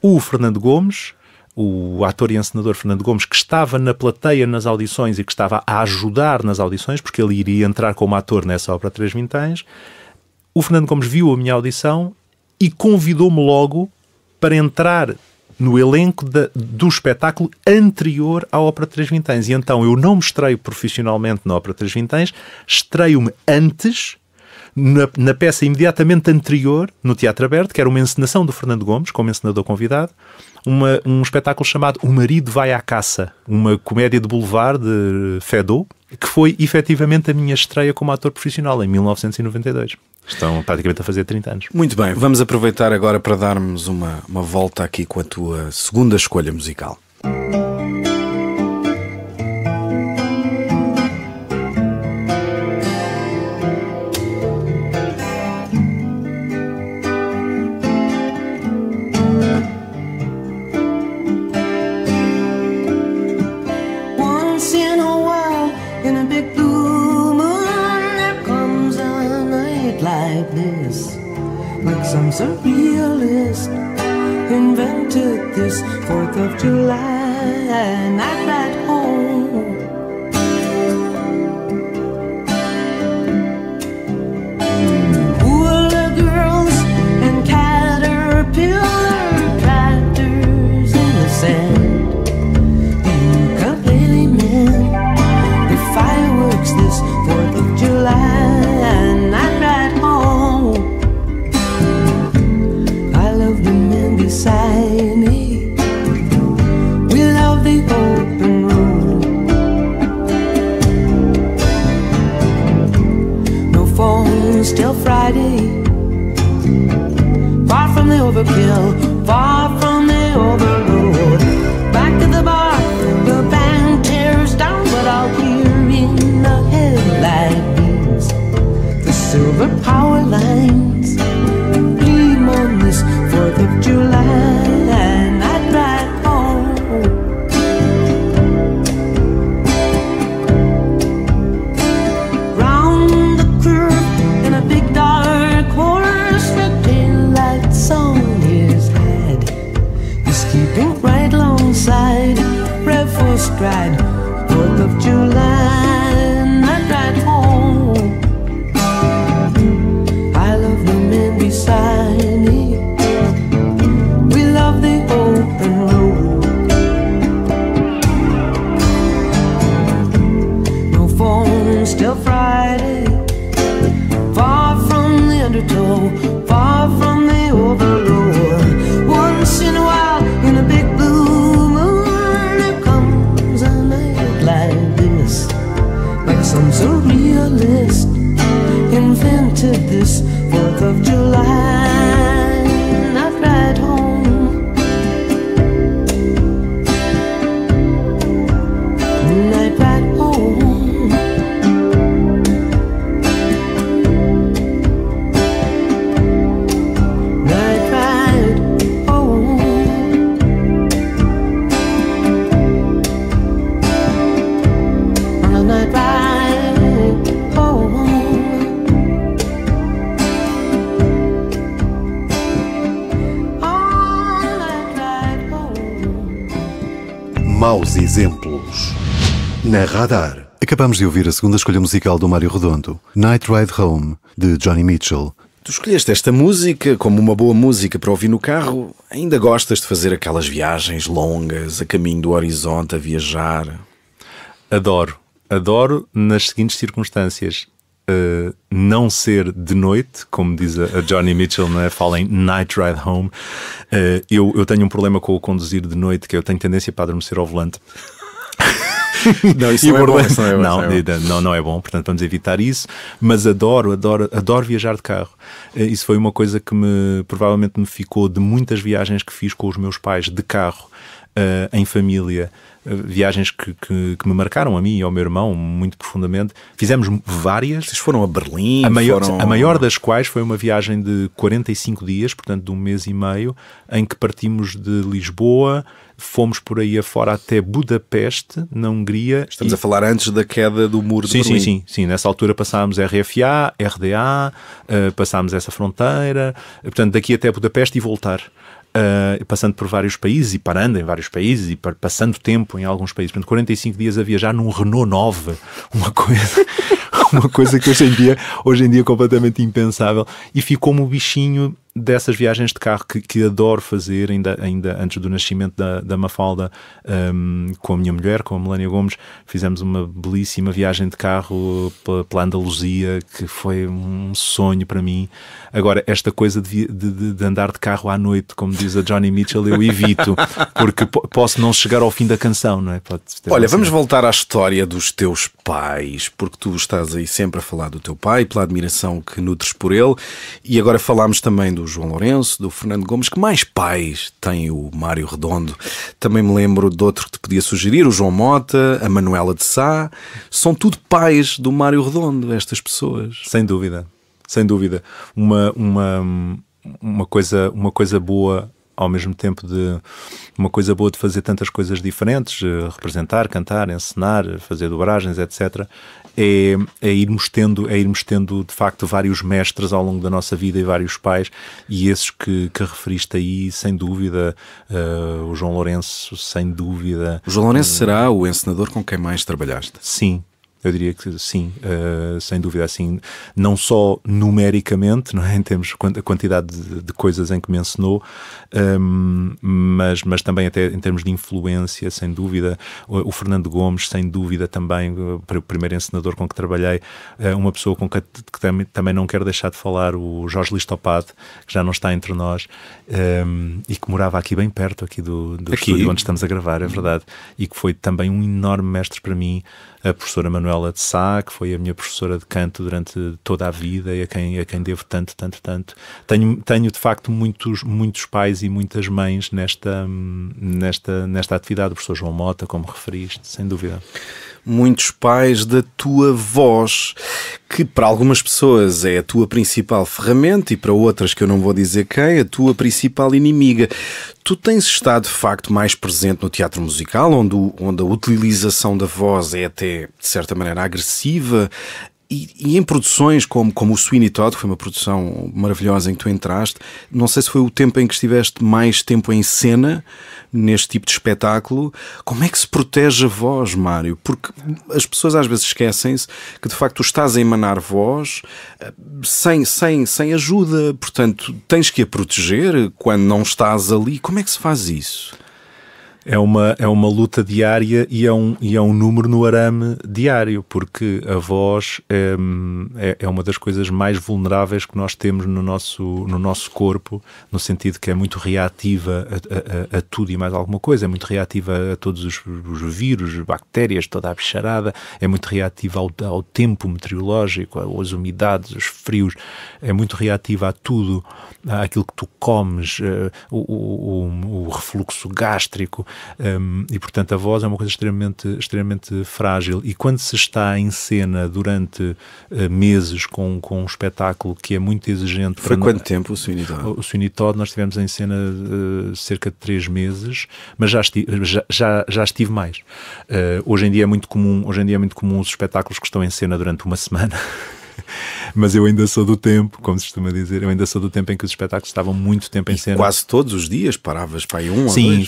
o Fernando Gomes, o ator e encenador Fernando Gomes, que estava na plateia nas audições e que estava a ajudar nas audições, porque ele iria entrar como ator nessa Ópera Três Vinténs. O Fernando Gomes viu a minha audição e convidou-me logo para entrar no elenco do espetáculo anterior à Ópera Três Vinténs. E então eu não me estreio profissionalmente na Ópera Três Vinténs, estreio-me antes, na peça imediatamente anterior, no Teatro Aberto, que era uma encenação do Fernando Gomes, como encenador convidado, um espetáculo chamado O Marido Vai à Caça, uma comédia de boulevard de Feydeau, que foi efetivamente a minha estreia como ator profissional em 1992. Estão praticamente a fazer 30 anos. Muito bem, vamos aproveitar agora para darmos uma volta aqui com a tua segunda escolha musical. Some surrealist invented this 4th of July night ride home. Hula girls and caterpillar tractors in the sand. Ukulele men, the fireworks this 4th of July night ride home. Beside me, we love the open road. No phones till Friday. Far from the overkill, far from the overload. Back to the bar, the band tears down, but I'll hear in the headlight beams the silver power lines gleam on this 4th of July night ride home. Round the curve in a big dark horse, the taillights on his head. He's keeping right alongside, rev for stride, 4th of July night ride home. I love the men beside me. We love the open road. No phones till Friday. Far from the undertow, far from the overload. Once in a while, in a big blue moon, there comes a night like this. Like some surrealist invented this 4th of July night ride home. Night ride home. Night ride home. On a night ride home. Maus exemplos. Na Radar. Acabamos de ouvir a segunda escolha musical do Mário Redondo, Night Ride Home, de Johnny Mitchell. Tu escolheste esta música como uma boa música para ouvir no carro. Ainda gostas de fazer aquelas viagens longas, a caminho do horizonte, a viajar? Adoro. Adoro nas seguintes circunstâncias. Não ser de noite, como diz a Johnny Mitchell, né? Fala em Night Ride Home. Eu tenho um problema com o conduzir de noite, que eu tenho tendência para adormecer ao volante. Não, isso não é bom, isso não é bom. Não é bom, portanto vamos evitar isso. Mas adoro viajar de carro. Isso foi uma coisa que provavelmente me ficou de muitas viagens que fiz com os meus pais de carro, em família. Viagens que me marcaram a mim e ao meu irmão muito profundamente. Fizemos várias. Vocês foram a Berlim? A maior das quais foi uma viagem de 45 dias, portanto de um mês e meio, em que partimos de Lisboa, fomos por aí afora até Budapeste, na Hungria. Estamos a falar antes da queda do muro de Berlim. Sim. Nessa altura passámos RFA, RDA, passámos essa fronteira, portanto daqui até Budapeste e voltar. Passando por vários países e parando em vários países e passando tempo em alguns países. Portanto, 45 dias a viajar num Renault 9, uma coisa que hoje em dia é completamente impensável. E ficou-me o bichinho dessas viagens de carro que adoro fazer, ainda antes do nascimento da Mafalda, com a minha mulher, com a Melania Gomes, fizemos uma belíssima viagem de carro pela Andaluzia, que foi um sonho para mim. Agora, esta coisa de andar de carro à noite, como diz a Johnny Mitchell, eu evito, porque posso não chegar ao fim da canção, não é? Olha, vamos voltar à história dos teus pais, porque tu estás aí sempre a falar do teu pai, pela admiração que nutres por ele, e agora falámos também do João Lourenço, do Fernando Gomes. Que mais pais tem o Mário Redondo? Também me lembro de outro que te podia sugerir, o João Mota, a Manuela de Sá. São tudo pais do Mário Redondo, estas pessoas. Sem dúvida, sem dúvida. Uma coisa boa, ao mesmo tempo uma coisa boa de fazer tantas coisas diferentes, representar, cantar, encenar, fazer dobragens, etc., é irmos tendo de facto vários mestres ao longo da nossa vida e vários pais, e esses que referiste aí, sem dúvida, o João Lourenço, sem dúvida. O João Lourenço será o encenador com quem mais trabalhaste? Sim. Eu diria que sim, sem dúvida, assim, não só numericamente, não é, em termos de quantidade de coisas em que me ensinou, mas também até em termos de influência, sem dúvida. O Fernando Gomes, sem dúvida, também, o primeiro encenador com que trabalhei. Uma pessoa com que também não quero deixar de falar, o Jorge Listopade, que já não está entre nós, e que morava aqui bem perto aqui do estúdio onde estamos a gravar, é verdade, e que foi também um enorme mestre para mim. A professora Manuela de Sá, que foi a minha professora de canto durante toda a vida e a quem devo tanto. Tenho de facto muitos pais e muitas mães nesta atividade. O professor João Mota, como referiste, sem dúvida. Muitos pais da tua voz, que para algumas pessoas é a tua principal ferramenta e para outras, que eu não vou dizer quem, a tua principal inimiga. Tu tens estado de facto mais presente no teatro musical, onde a utilização da voz é até de certa maneira agressiva, e em produções como o Sweeney Todd, que foi uma produção maravilhosa em que tu entraste. Não sei se foi o tempo em que estiveste mais tempo em cena neste tipo de espetáculo. Como é que se protege a voz, Mário? Porque as pessoas às vezes esquecem-se que de facto tu estás a emanar voz sem ajuda. Portanto, tens que a proteger quando não estás ali. Como é que se faz isso? É uma luta diária e é um número no arame diário, porque a voz é uma das coisas mais vulneráveis que nós temos no nosso corpo, no sentido que é muito reativa a tudo e mais alguma coisa, é muito reativa a todos os vírus, bactérias, toda a bicharada, é muito reativa ao tempo meteorológico, às umidades, os frios, é muito reativa a tudo, àquilo que tu comes, o refluxo gástrico. E portanto a voz é uma coisa extremamente frágil, e quando se está em cena durante meses com um espetáculo que é muito exigente. Foi quanto tempo o Sweeney Todd? O Sweeney Todd nós estivemos em cena cerca de 3 meses, mas já estive mais. Hoje em dia é muito comum os espetáculos que estão em cena durante uma semana. Mas eu ainda sou do tempo, como se costuma dizer, em que os espetáculos estavam muito tempo em cena. Quase todos os dias paravas para aí ou dois? Sim,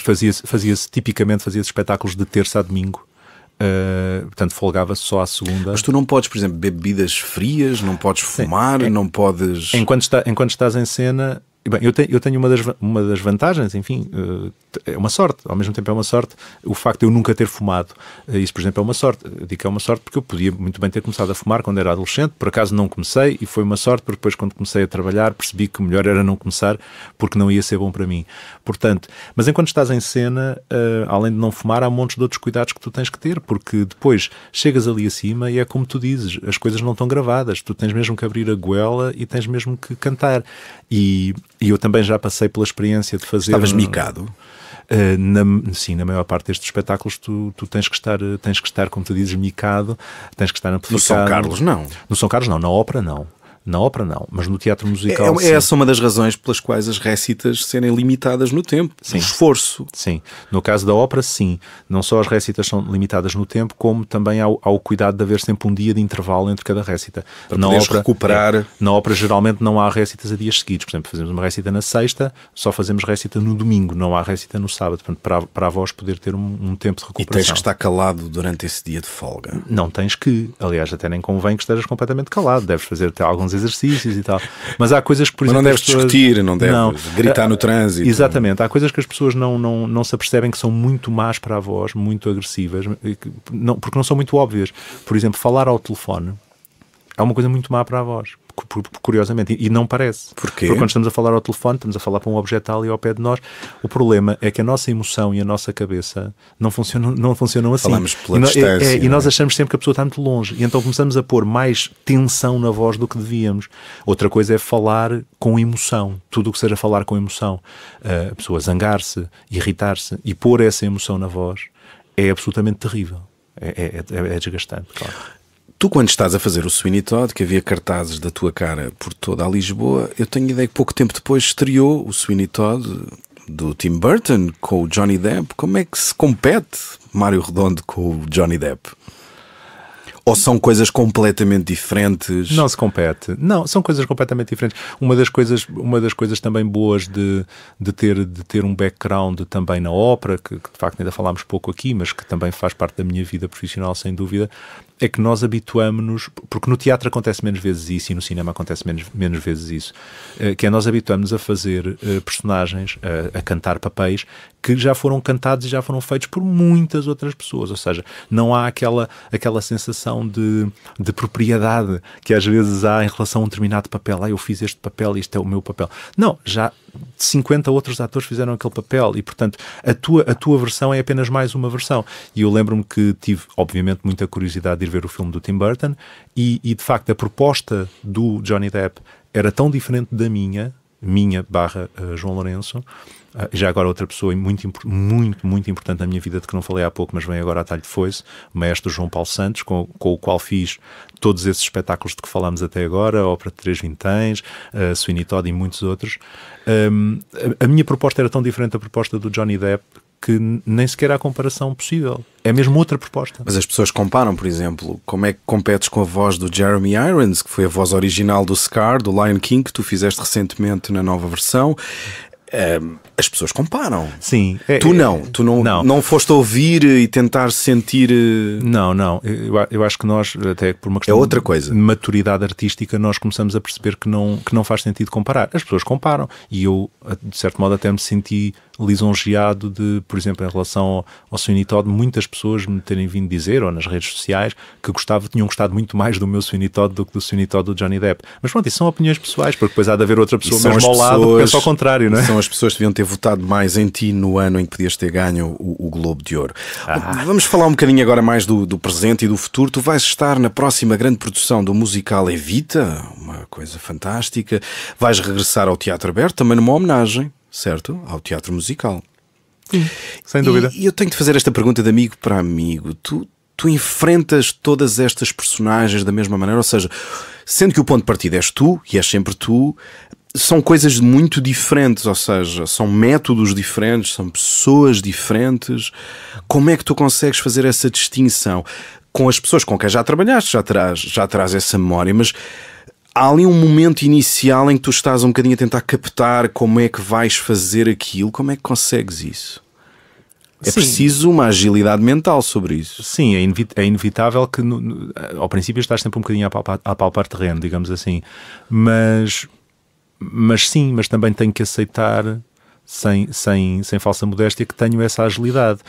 tipicamente fazia-se espetáculos de terça a domingo. Portanto, folgava-se só à segunda. Mas tu não podes, por exemplo, beber bebidas frias, não podes fumar, não podes... Enquanto estás em cena... Bem, eu tenho uma das vantagens, enfim, é uma sorte, ao mesmo tempo é uma sorte o facto de eu nunca ter fumado. Isso, por exemplo, é uma sorte. Eu digo que é uma sorte porque eu podia muito bem ter começado a fumar quando era adolescente, por acaso não comecei, e foi uma sorte porque depois, quando comecei a trabalhar, percebi que o melhor era não começar, porque não ia ser bom para mim. Portanto, mas enquanto estás em cena, além de não fumar, há montes de outros cuidados que tu tens que ter, porque depois chegas ali acima e é como tu dizes, as coisas não estão gravadas, tu tens mesmo que abrir a goela e tens mesmo que cantar. E eu também já passei pela experiência de fazer... Estavas micado? Sim, na maior parte destes espetáculos tu tens que estar, como tu dizes, micado, tens que estar amplificado. No São Carlos não? No São Carlos não, na ópera não. Na ópera não, mas no teatro musical é essa uma das razões pelas quais as récitas serem limitadas no tempo, no esforço. Sim, no caso da ópera sim, não só as récitas são limitadas no tempo, como também há o cuidado de haver sempre um dia de intervalo entre cada récita. Para poderes recuperar. Na ópera geralmente não há récitas a dias seguidos, por exemplo, fazemos uma récita na sexta, só fazemos récita no domingo, não há récita no sábado, portanto para a voz poder ter um tempo de recuperação. E tens que estar calado durante esse dia de folga? Não tens que, aliás até nem convém que estejas completamente calado, deves fazer até alguns exercícios e tal. Mas há coisas que, por Mas exemplo, não deves as pessoas... discutir, não deves gritar no trânsito. Exatamente, há coisas que as pessoas não se apercebem que são muito más para a voz, muito agressivas, porque não são muito óbvias. Por exemplo, falar ao telefone é uma coisa muito má para a voz, curiosamente, e não parece. Porquê? Porque quando estamos a falar ao telefone, estamos a falar para um objeto ali ao pé de nós. O problema é que a nossa emoção e a nossa cabeça não funcionam assim. Falamos pela distância. E nós achamos sempre que a pessoa está muito longe, e então começamos a pôr mais tensão na voz do que devíamos. Outra coisa é falar com emoção, tudo o que seja falar com emoção. A pessoa zangar-se, irritar-se e pôr essa emoção na voz é absolutamente terrível. É desgastante, claro. Tu, quando estás a fazer o Sweeney Todd, que havia cartazes da tua cara por toda a Lisboa, eu tenho ideia que pouco tempo depois estreou o Sweeney Todd do Tim Burton com o Johnny Depp. Como é que se compete Mário Redondo com o Johnny Depp? Ou são coisas completamente diferentes? Não se compete. Não, são coisas completamente diferentes. Uma das coisas também boas de ter um background também na ópera, que de facto ainda falámos pouco aqui, mas que também faz parte da minha vida profissional, sem dúvida, é que nós habituamos-nos, porque no teatro acontece menos vezes isso e no cinema acontece menos vezes isso, que é nós habituamos-nos a fazer personagens, a cantar papéis que já foram cantados e já foram feitos por muitas outras pessoas, ou seja, não há aquela sensação de propriedade que às vezes há em relação a um determinado papel. Eu fiz este papel e isto é o meu papel. Não, já 50 outros atores fizeram aquele papel e, portanto, a tua versão é apenas mais uma versão. E eu lembro-me que tive, obviamente, muita curiosidade de ir ver o filme do Tim Burton e de facto, a proposta do Johnny Depp era tão diferente da minha / João Lourenço. Já agora outra pessoa muito importante na minha vida, de que não falei há pouco, mas vem agora a talho de foice, o maestro João Paulo Santos, com o qual fiz todos esses espetáculos de que falámos até agora, a Ópera de Três Vinténs, Sweeney Todd e muitos outros. A minha proposta era tão diferente da proposta do Johnny Depp que nem sequer há comparação possível. É mesmo outra proposta. Mas as pessoas comparam, por exemplo, como é que competes com a voz do Jeremy Irons, que foi a voz original do Scar, do Lion King, que tu fizeste recentemente na nova versão. As pessoas comparam. Sim. Tu não foste ouvir e tentar sentir... Não. Eu acho que nós, até por uma questão outra coisa. De maturidade artística, nós começamos a perceber que não faz sentido comparar. As pessoas comparam. E eu, de certo modo, até me senti lisonjeado de, por exemplo, em relação ao Sweeney Todd, muitas pessoas me terem vindo dizer, ou nas redes sociais, que tinham gostado muito mais do meu Sweeney Todd do que do Sweeney Todd do Johnny Depp. Mas pronto, isso são opiniões pessoais, porque depois há de haver outra pessoa mesmo ao lado que pensa ao contrário, não é? São as pessoas que deviam ter votado mais em ti no ano em que podias ter ganho o Globo de Ouro. Vamos falar um bocadinho agora mais do presente e do futuro. Tu vais estar na próxima grande produção do musical Evita, uma coisa fantástica. Vais regressar ao Teatro Aberto, também numa homenagem, certo? Ao teatro musical. Sim, sem dúvida. E eu tenho de fazer esta pergunta de amigo para amigo. Tu enfrentas todas estas personagens da mesma maneira? Ou seja, sendo que o ponto de partida és tu, e és sempre tu, são coisas muito diferentes, ou seja, são métodos diferentes, são pessoas diferentes. Como é que tu consegues fazer essa distinção? Com as pessoas com quem já trabalhaste, já terás essa memória, mas há ali um momento inicial em que tu estás um bocadinho a tentar captar como é que vais fazer aquilo. Como é que consegues isso? É preciso uma agilidade mental sobre isso. Sim, é inevitável que ao princípio estás sempre um bocadinho a palpar terreno, digamos assim. Mas também tenho que aceitar, sem falsa modéstia, que tenho essa agilidade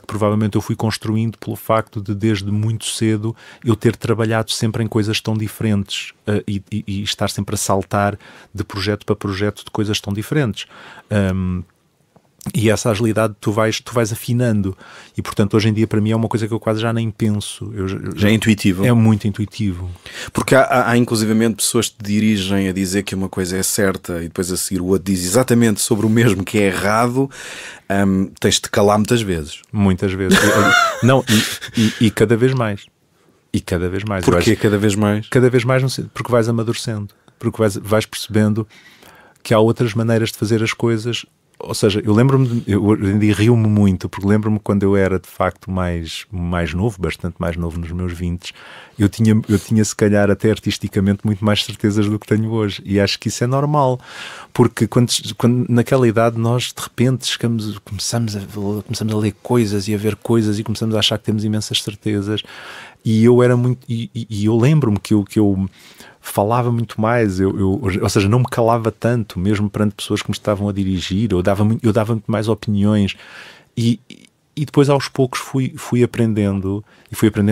que provavelmente eu fui construindo pelo facto de desde muito cedo eu ter trabalhado sempre em coisas tão diferentes e estar sempre a saltar de projeto para projeto de coisas tão diferentes. E essa agilidade tu vais afinando e, portanto, hoje em dia para mim é uma coisa que eu quase já nem penso. Já é intuitivo? É muito intuitivo. Porque há inclusivamente pessoas que te dirigem a dizer que uma coisa é certa e depois a seguir o outro diz exatamente sobre o mesmo que é errado. Tens de calar muitas vezes. Muitas vezes. E cada vez mais. E cada vez mais. Porquê cada vez mais? Cada vez mais, porque vais amadurecendo. Porque vais percebendo que há outras maneiras de fazer as coisas. Ou seja, eu hoje em dia rio-me muito, porque lembro-me quando eu era de facto mais novo, bastante mais novo, nos meus 20, eu tinha se calhar até artisticamente muito mais certezas do que tenho hoje, e acho que isso é normal, porque quando naquela idade nós de repente começamos a ler coisas e a ver coisas e começamos a achar que temos imensas certezas, e eu era muito, e eu lembro-me que eu falava muito mais, ou seja, não me calava tanto, mesmo perante pessoas que me estavam a dirigir, eu dava muito mais opiniões, e depois aos poucos fui aprendendo,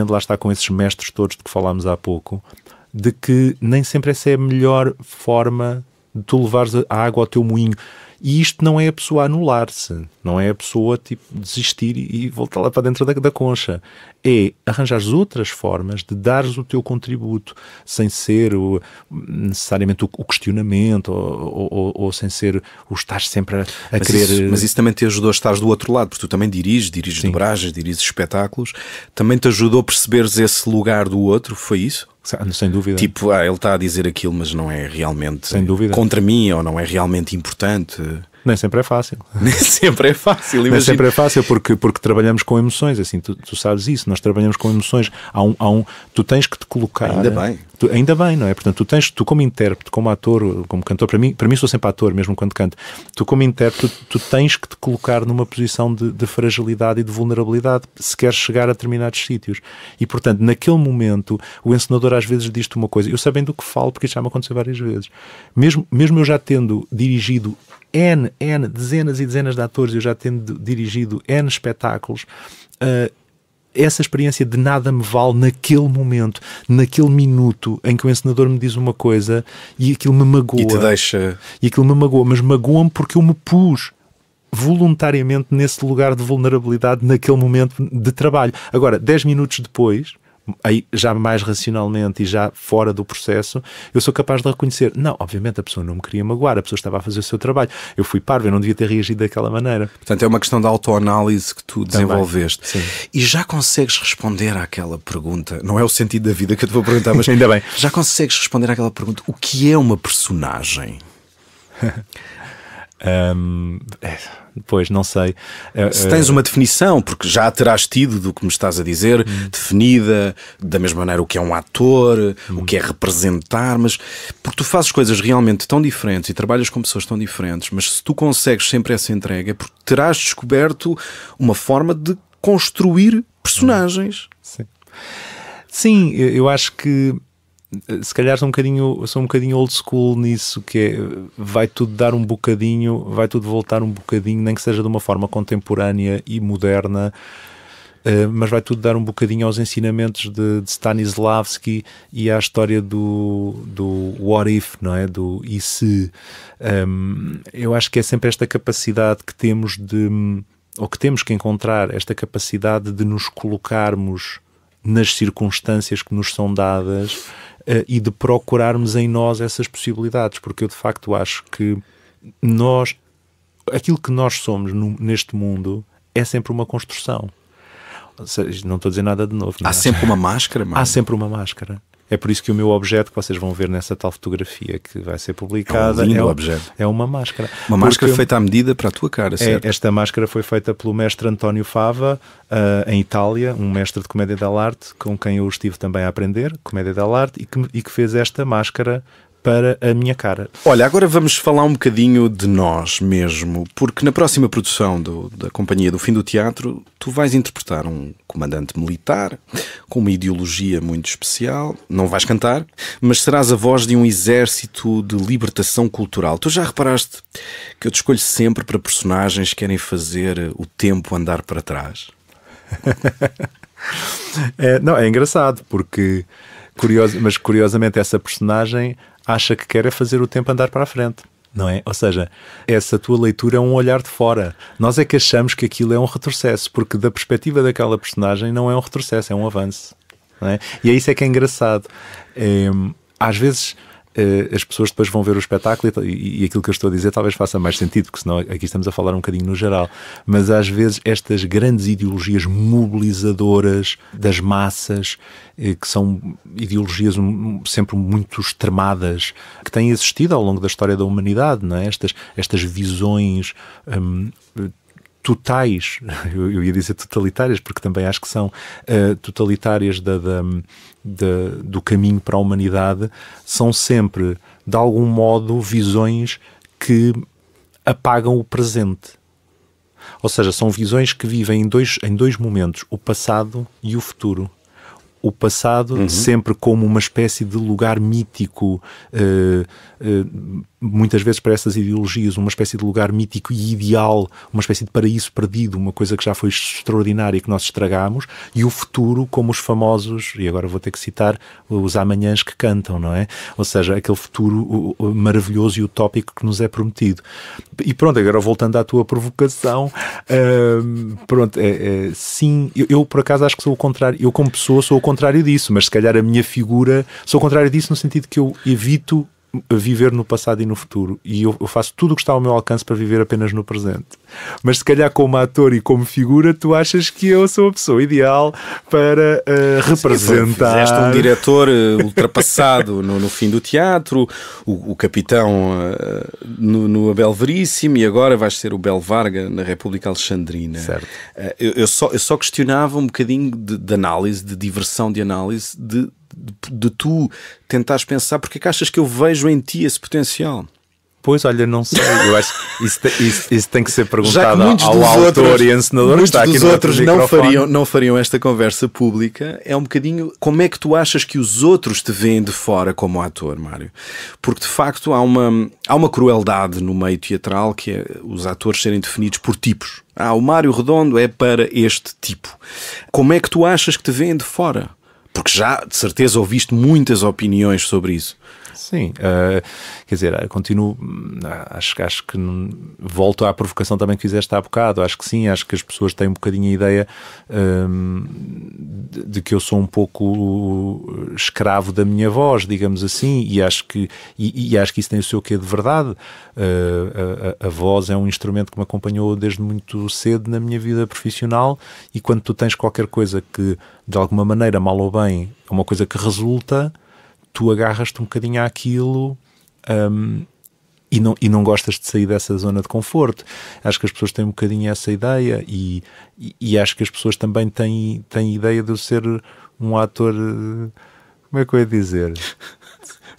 lá está com esses mestres todos de que falámos há pouco, de que nem sempre essa é a melhor forma de tu levares a água ao teu moinho. E isto não é a pessoa anular-se, não é a pessoa tipo, desistir e voltar lá para dentro da concha. É arranjar outras formas de dares o teu contributo, sem ser necessariamente o questionamento ou sem ser o estar sempre a querer... Mas isso também te ajudou a estar do outro lado, porque tu também diriges dobragens, diriges espetáculos, também te ajudou a perceberes esse lugar do outro, foi isso? Sem dúvida. Tipo, ele está a dizer aquilo, mas não é realmente sem dúvida. Contra mim, ou não é realmente importante. Nem sempre é fácil. Nem sempre é fácil, imagino. Nem sempre é fácil porque trabalhamos com emoções, assim, tu sabes isso, nós trabalhamos com emoções. Tu tens que te colocar... Ainda bem. Ainda bem, não é? Portanto, tu como intérprete, como ator, como cantor, para mim sou sempre ator, mesmo quando canto, tu como intérprete, tu tens que te colocar numa posição de fragilidade e de vulnerabilidade se queres chegar a determinados sítios. E, portanto, naquele momento, o encenador às vezes diz-te uma coisa, eu sei bem do que falo, porque isso já me aconteceu várias vezes. Mesmo eu já tendo dirigido dezenas e dezenas de atores, eu já tendo dirigido espetáculos, essa experiência de nada me vale naquele momento, naquele minuto em que o encenador me diz uma coisa e aquilo me magoa. E te deixa... E aquilo me magoa, mas magoa-me porque eu me pus voluntariamente nesse lugar de vulnerabilidade naquele momento de trabalho. Agora, 10 minutos depois... aí já mais racionalmente e já fora do processo, eu sou capaz de reconhecer, não, obviamente a pessoa não me queria magoar, a pessoa estava a fazer o seu trabalho, eu fui parvo, eu não devia ter reagido daquela maneira. Portanto, é uma questão de autoanálise que tu desenvolveste. Sim. E já consegues responder àquela pergunta, não é o sentido da vida que eu te vou perguntar, mas ainda bem. Já consegues responder àquela pergunta, o que é uma personagem? Pois, não sei. Se tens uma definição, porque já a terás tido do que me estás a dizer, definida, da mesma maneira o que é um ator, o que é representar, mas porque tu fazes coisas realmente tão diferentes e trabalhas com pessoas tão diferentes, mas se tu consegues sempre essa entrega, é porque terás descoberto uma forma de construir personagens. Sim, eu acho que se calhar sou um bocadinho old school nisso, que é, vai tudo dar um bocadinho, vai tudo voltar um bocadinho, nem que seja de uma forma contemporânea e moderna, mas vai tudo dar um bocadinho aos ensinamentos de Stanislavski e à história do what if, não é? Do e se. Eu acho que é sempre esta capacidade que temos ou que temos que encontrar, esta capacidade de nos colocarmos nas circunstâncias que nos são dadas e de procurarmos em nós essas possibilidades, porque eu de facto acho que aquilo que nós somos neste mundo é sempre uma construção. Ou seja, não estou a dizer nada de novo. Há sempre uma máscara, mano. Há sempre uma máscara. É por isso que o meu objeto, que vocês vão ver nessa tal fotografia que vai ser publicada, é uma máscara. Uma máscara feita à medida para a tua cara, certo? Esta máscara foi feita pelo mestre António Fava, em Itália, um mestre de comédia dell'arte, com quem eu estive também a aprender comédia dell'arte, e que fez esta máscara para a minha cara. Olha, agora vamos falar um bocadinho de nós mesmo, porque na próxima produção da Companhia do Fim do Teatro, tu vais interpretar um comandante militar com uma ideologia muito especial. Não vais cantar, mas serás a voz de um exército de libertação cultural. Tu já reparaste que eu te escolho sempre para personagens que querem fazer o tempo andar para trás? É engraçado, porque curiosamente essa personagem acha que quer é fazer o tempo andar para a frente, não é? Ou seja, essa tua leitura é um olhar de fora. Nós é que achamos que aquilo é um retrocesso, porque da perspectiva daquela personagem não é um retrocesso, é um avanço, não é? E é isso é que é engraçado. Às vezes as pessoas depois vão ver o espetáculo e aquilo que eu estou a dizer talvez faça mais sentido, porque senão aqui estamos a falar um bocadinho no geral, mas às vezes estas grandes ideologias mobilizadoras das massas, que são ideologias sempre muito extremadas, que têm existido ao longo da história da humanidade, não é? Estas visões totais, eu ia dizer totalitárias, porque também acho que são totalitárias do caminho para a humanidade, são sempre, de algum modo, visões que apagam o presente. Ou seja, são visões que vivem em dois momentos, o passado e o futuro. o passado sempre como uma espécie de lugar mítico, muitas vezes para essas ideologias, uma espécie de lugar mítico e ideal, uma espécie de paraíso perdido, uma coisa que já foi extraordinária e que nós estragamos, e o futuro como os famosos, e agora vou ter que citar, os amanhãs que cantam, não é? Ou seja, aquele futuro maravilhoso e utópico que nos é prometido. E pronto, agora voltando à tua provocação, pronto, sim, eu por acaso acho que sou o contrário, eu como pessoa sou o contrário disso, mas se calhar a minha figura, sou o contrário disso no sentido que eu evito viver no passado e no futuro, e eu faço tudo o que está ao meu alcance para viver apenas no presente. Mas se calhar como ator e como figura tu achas que eu sou a pessoa ideal para representar. Fizeste um diretor ultrapassado no fim do teatro, o capitão no Abel Veríssimo, e agora vais ser o Bel Varga na República Alexandrina. Certo. Eu só questionava um bocadinho de análise, de diversão de análise, de tu tentares pensar porque é que achas que eu vejo em ti esse potencial. Pois, olha, não sei. Eu acho que isso tem que ser perguntado ao autor outros, e encenador que está aqui no outros não fariam esta conversa pública. É um bocadinho como é que tu achas que os outros te veem de fora como ator, Mário? Porque de facto há uma crueldade no meio teatral, que é os atores serem definidos por tipos. O Mário Redondo é para este tipo. Como é que tu achas que te veem de fora? Porque já, de certeza, ouviste muitas opiniões sobre isso. Sim, quer dizer, continuo, acho que volto à provocação também que fizeste há bocado. Acho que sim, acho que as pessoas têm um bocadinho a ideia de que eu sou um pouco escravo da minha voz, digamos assim, e acho que isso tem o seu quê de verdade. A voz é um instrumento que me acompanhou desde muito cedo na minha vida profissional, e quando tu tens qualquer coisa que, de alguma maneira, mal ou bem, é uma coisa que resulta, tu agarras-te um bocadinho àquilo e não gostas de sair dessa zona de conforto. Acho que as pessoas têm um bocadinho essa ideia, e acho que as pessoas também têm ideia de eu ser um ator... Como é que eu ia dizer?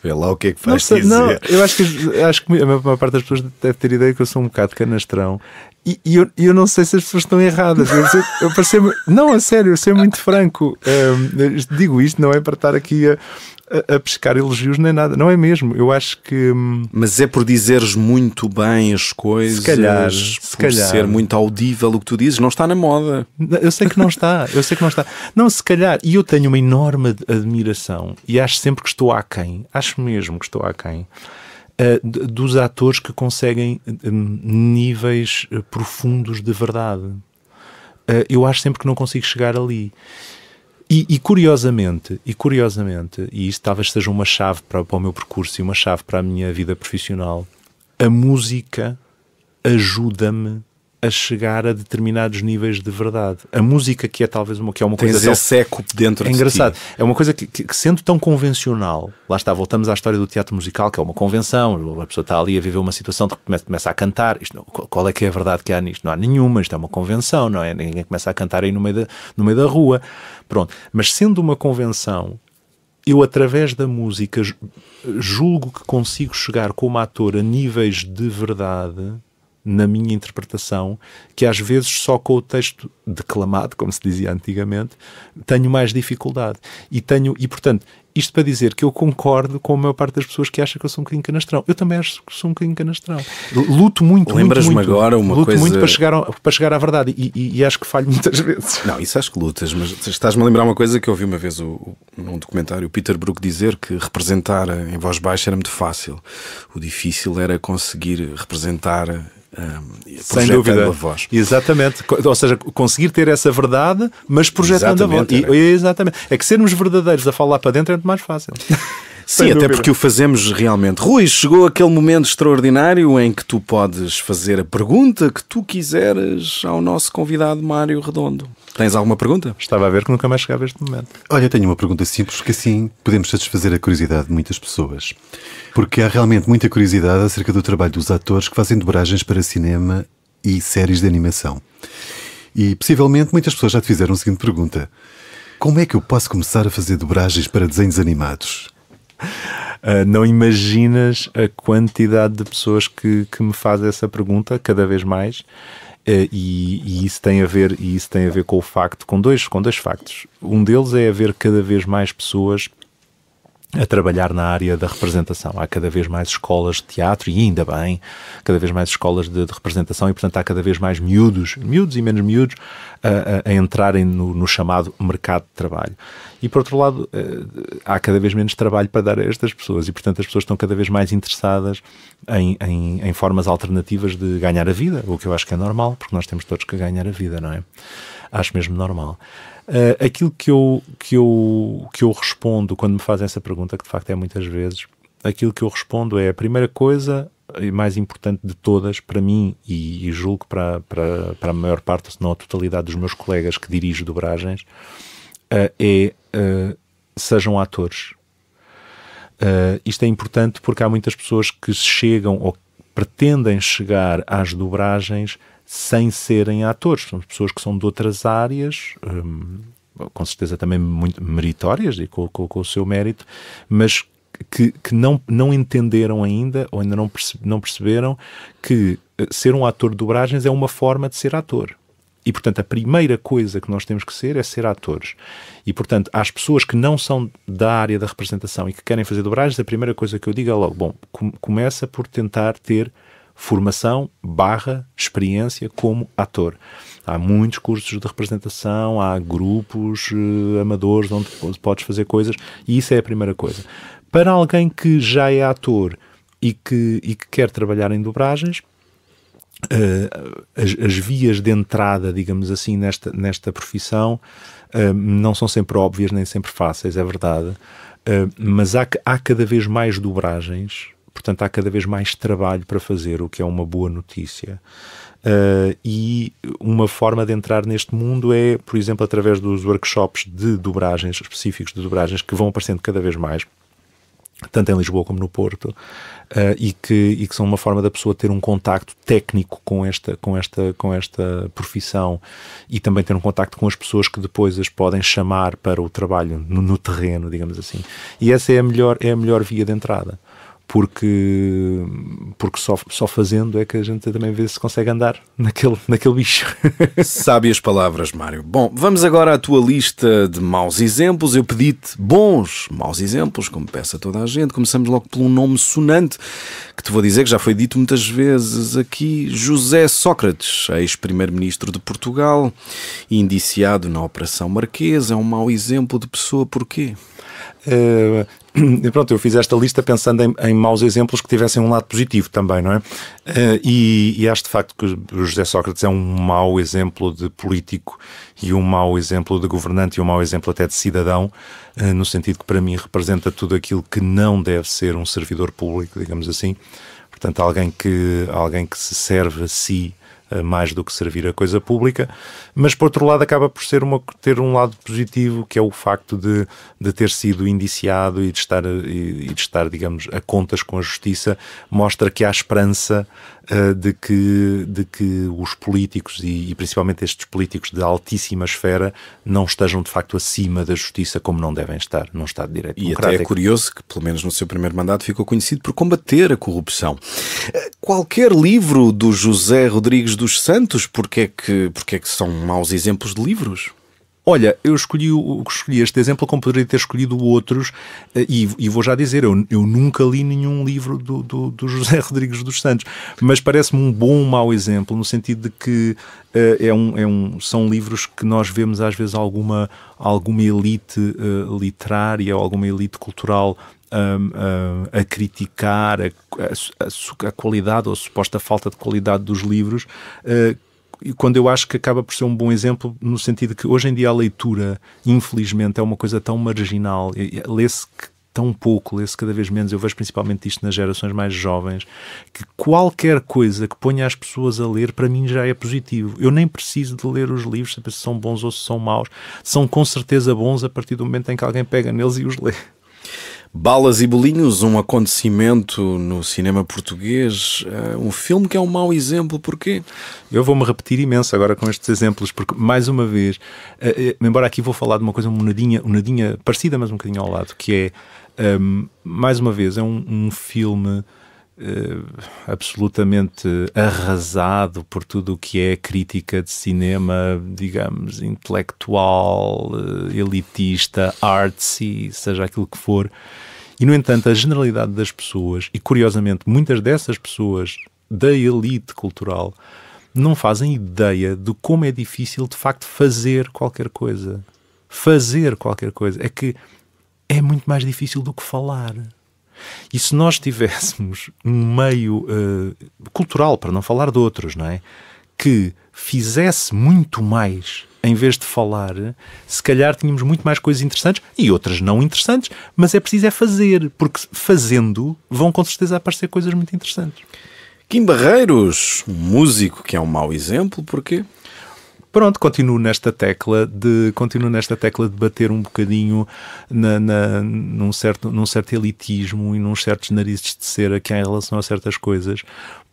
Vê lá o que é que vais dizer. Não, eu acho que a maior parte das pessoas deve ter ideia que eu sou um bocado canastrão. E eu não sei se as pessoas estão erradas. Não, a sério, eu ser muito franco. Digo isto, não é para estar aqui a pescar elogios nem nada. Não é mesmo. Eu acho que... Mas é por dizeres muito bem as coisas, se calhar. Ser muito audível o que tu dizes. Não está na moda. Eu sei que não está. Não, se calhar. E eu tenho uma enorme admiração, e acho sempre que estou aquém. Acho mesmo que estou aquém dos atores que conseguem níveis profundos de verdade. Eu acho sempre que não consigo chegar ali. E curiosamente, e isto talvez seja uma chave para o meu percurso e uma chave para a minha vida profissional, a música ajuda-me a chegar a determinados níveis de verdade. A música, que é talvez uma coisa... Tens esse eco dentro de ti. É engraçado. É uma coisa que sendo tão convencional, lá está, voltamos à história do teatro musical, que é uma convenção, a pessoa está ali a viver uma situação de que começa a cantar. Qual é que é a verdade que há nisto? Não há nenhuma, isto é uma convenção, não é? Ninguém começa a cantar aí no meio da rua. Pronto. Mas sendo uma convenção, eu, através da música, julgo que consigo chegar como ator a níveis de verdade na minha interpretação, que às vezes só com o texto declamado, como se dizia antigamente, tenho mais dificuldade. E portanto, isto para dizer que eu concordo com a maior parte das pessoas que acham que eu sou um bocadinho canastrão. Eu também acho que sou um bocadinho canastrão. Luto muito, Lembras-me agora uma luto coisa... muito para chegar à verdade, e acho que falho muitas vezes. Não, isso acho que lutas, mas estás-me a lembrar uma coisa que eu ouvi uma vez num documentário, o Peter Brook dizer que representar em voz baixa era muito fácil. O difícil era conseguir representar... sem dúvida, a voz. Exatamente, ou seja, conseguir ter essa verdade, mas projetando a voz. Exatamente, é que sermos verdadeiros a falar para dentro é muito mais fácil. Sim, até porque o fazemos realmente. Rui, chegou aquele momento extraordinário em que tu podes fazer a pergunta que tu quiseres ao nosso convidado Mário Redondo. Tens alguma pergunta? Estava a ver que nunca mais chegava a este momento. Olha, tenho uma pergunta simples, porque assim podemos satisfazer a curiosidade de muitas pessoas. Porque há realmente muita curiosidade acerca do trabalho dos atores que fazem dobragens para cinema e séries de animação. E possivelmente muitas pessoas já te fizeram a seguinte pergunta: como é que eu posso começar a fazer dobragens para desenhos animados? Não imaginas a quantidade de pessoas que me fazem essa pergunta, cada vez mais. E isso tem a ver com o facto, com dois factos. Um deles é haver cada vez mais pessoas a trabalhar na área da representação. Há cada vez mais escolas de teatro, e ainda bem, cada vez mais escolas de representação, e portanto há cada vez mais miúdos e menos miúdos, a entrarem no chamado mercado de trabalho. E por outro lado, há cada vez menos trabalho para dar a estas pessoas, e portanto as pessoas estão cada vez mais interessadas em formas alternativas de ganhar a vida, o que eu acho que é normal, porque nós temos todos que ganhar a vida, não é? Acho mesmo normal. Aquilo que eu respondo quando me fazem essa pergunta, que de facto é muitas vezes, aquilo que eu respondo é: a primeira coisa e mais importante de todas para mim, e julgo para a maior parte, se não a totalidade dos meus colegas que dirigem dobragens, sejam atores. Isto é importante porque há muitas pessoas que chegam ou pretendem chegar às dobragens sem serem atores. São pessoas que são de outras áreas, com certeza também muito meritórias e com o seu mérito, mas que não entenderam ainda, ou ainda não perceberam que ser um ator de dobragens é uma forma de ser ator. E, portanto, a primeira coisa que nós temos que ser é ser atores. E, portanto, às pessoas que não são da área da representação e que querem fazer dobragens, a primeira coisa que eu digo é logo: bom, começa por tentar ter formação / experiência como ator. Há muitos cursos de representação, há grupos amadores onde podes fazer coisas, e isso é a primeira coisa. Para alguém que já é ator e que quer trabalhar em dobragens, as vias de entrada, digamos assim, nesta profissão não são sempre óbvias nem sempre fáceis, é verdade, mas há cada vez mais dobragens, portanto há cada vez mais trabalho para fazer, o que é uma boa notícia. E uma forma de entrar neste mundo é, por exemplo, através dos workshops de dobragens, específicos de dobragens, que vão aparecendo cada vez mais, tanto em Lisboa como no Porto, e que são uma forma da pessoa ter um contacto técnico com esta profissão, e também ter um contacto com as pessoas que depois as podem chamar para o trabalho no terreno, digamos assim. E essa é a melhor via de entrada. Porque só fazendo é que a gente também vê se consegue andar naquele bicho. Sábias palavras, Mário. Bom, vamos agora à tua lista de maus exemplos. Eu pedi-te bons maus exemplos, como peço a toda a gente. Começamos logo por um nome sonante, que te vou dizer que já foi dito muitas vezes aqui: José Sócrates, ex-primeiro-ministro de Portugal, indiciado na Operação Marquesa. É um mau exemplo de pessoa, porquê? Pronto, eu fiz esta lista pensando em maus exemplos que tivessem um lado positivo também, não é? E acho de facto que o José Sócrates é um mau exemplo de político, e um mau exemplo de governante, e um mau exemplo até de cidadão, no sentido que para mim representa tudo aquilo que não deve ser um servidor público, digamos assim. Portanto, alguém que se serve a si mais do que servir a coisa pública, mas por outro lado acaba por ter um lado positivo, que é o facto de ter sido indiciado e de estar, digamos, a contas com a justiça. Mostra que há esperança de que os políticos, e principalmente estes políticos de altíssima esfera, não estejam de facto acima da justiça, como não devem estar num Estado de Direito democrático. E até é curioso que, pelo menos no seu primeiro mandato, ficou conhecido por combater a corrupção. Qualquer livro do José Rodrigues dos Santos, porque é que são maus exemplos de livros? Olha, eu escolhi este exemplo como poderia ter escolhido outros, e vou já dizer, eu nunca li nenhum livro do José Rodrigues dos Santos, mas parece-me um bom ou mau exemplo, no sentido de que são livros que nós vemos às vezes alguma elite literária ou alguma elite cultural a criticar a qualidade ou a suposta falta de qualidade dos livros, quando eu acho que acaba por ser um bom exemplo, no sentido que hoje em dia a leitura, infelizmente, é uma coisa tão marginal, lê-se tão pouco, lê-se cada vez menos. Eu vejo principalmente isto nas gerações mais jovens, que qualquer coisa que ponha as pessoas a ler, para mim já é positivo. Eu nem preciso de ler os livros, saber se são bons ou se são maus. São com certeza bons a partir do momento em que alguém pega neles e os lê. Balas e Bolinhos, um acontecimento no cinema português, um filme que é um mau exemplo, porquê? Eu vou-me repetir imenso agora com estes exemplos, porque, mais uma vez, embora aqui vou falar de uma coisa um nadinha parecida, mas um bocadinho ao lado, que é, mais uma vez, é um filme absolutamente arrasado por tudo o que é crítica de cinema, digamos, intelectual, elitista, artsy, seja aquilo que for. E, no entanto, a generalidade das pessoas, e curiosamente muitas dessas pessoas da elite cultural, não fazem ideia de como é difícil, de facto, fazer qualquer coisa. Fazer qualquer coisa. É que é muito mais difícil do que falar. E se nós tivéssemos um meio cultural, para não falar de outros, não é? Que fizesse muito mais em vez de falar, se calhar tínhamos muito mais coisas interessantes e outras não interessantes, mas é preciso fazer, porque fazendo vão com certeza aparecer coisas muito interessantes. Kim Barreiros, um músico que é um mau exemplo, porquê? Pronto, continuo nesta tecla de bater um bocadinho num certo elitismo e num certos narizes de cera que há em relação a certas coisas,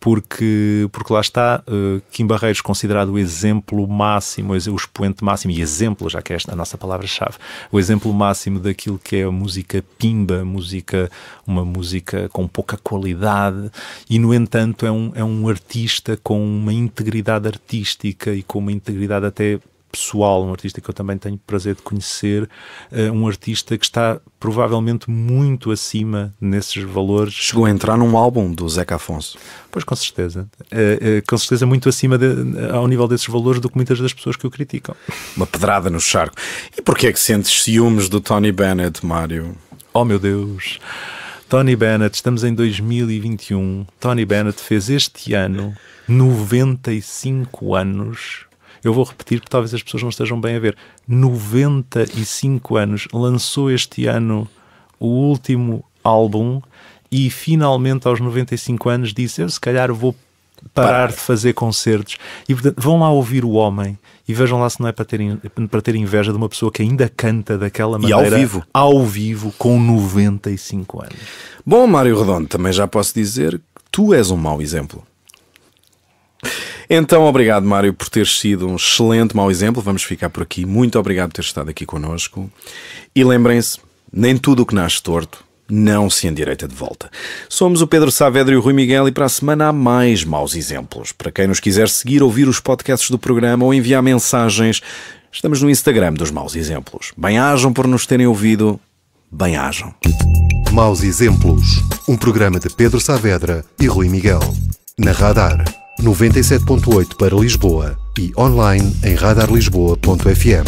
porque lá está, Kim Barreiros considerado o exemplo máximo, o expoente máximo, e exemplo, já que é esta a nossa palavra-chave, o exemplo máximo daquilo que é a música pimba, uma música com pouca qualidade, e no entanto é um artista com uma integridade artística e com uma integridade até pessoal, um artista que eu também tenho prazer de conhecer, um artista que está provavelmente muito acima nesses valores. Chegou a entrar num álbum do Zeca Afonso. Pois, com certeza. Com certeza muito acima ao nível desses valores do que muitas das pessoas que o criticam. Uma pedrada no charco. E porquê é que sentes ciúmes do Tony Bennett, Mário? Oh, meu Deus! Tony Bennett, estamos em 2021. Tony Bennett fez este ano 95 anos. Eu vou repetir porque talvez as pessoas não estejam bem a ver. 95 anos. Lançou este ano o último álbum e finalmente aos 95 anos disse: eu se calhar vou parar de fazer concertos. E portanto, vão lá ouvir o homem e vejam lá se não é para ter inveja de uma pessoa que ainda canta daquela maneira. E ao vivo com 95 anos. Bom, Mário Redondo, também já posso dizer que tu és um mau exemplo. Então, obrigado, Mário, por teres sido um excelente mau exemplo. Vamos ficar por aqui. Muito obrigado por teres estado aqui connosco. E lembrem-se, nem tudo o que nasce torto não se endireita de volta. Somos o Pedro Saavedra e o Rui Miguel e para a semana há mais maus exemplos. Para quem nos quiser seguir, ouvir os podcasts do programa ou enviar mensagens, estamos no Instagram dos Maus Exemplos. Bem-ajam por nos terem ouvido. Bem-ajam. Maus Exemplos, um programa de Pedro Saavedra e Rui Miguel. Na Radar 97.8 para Lisboa e online em radarlisboa.fm.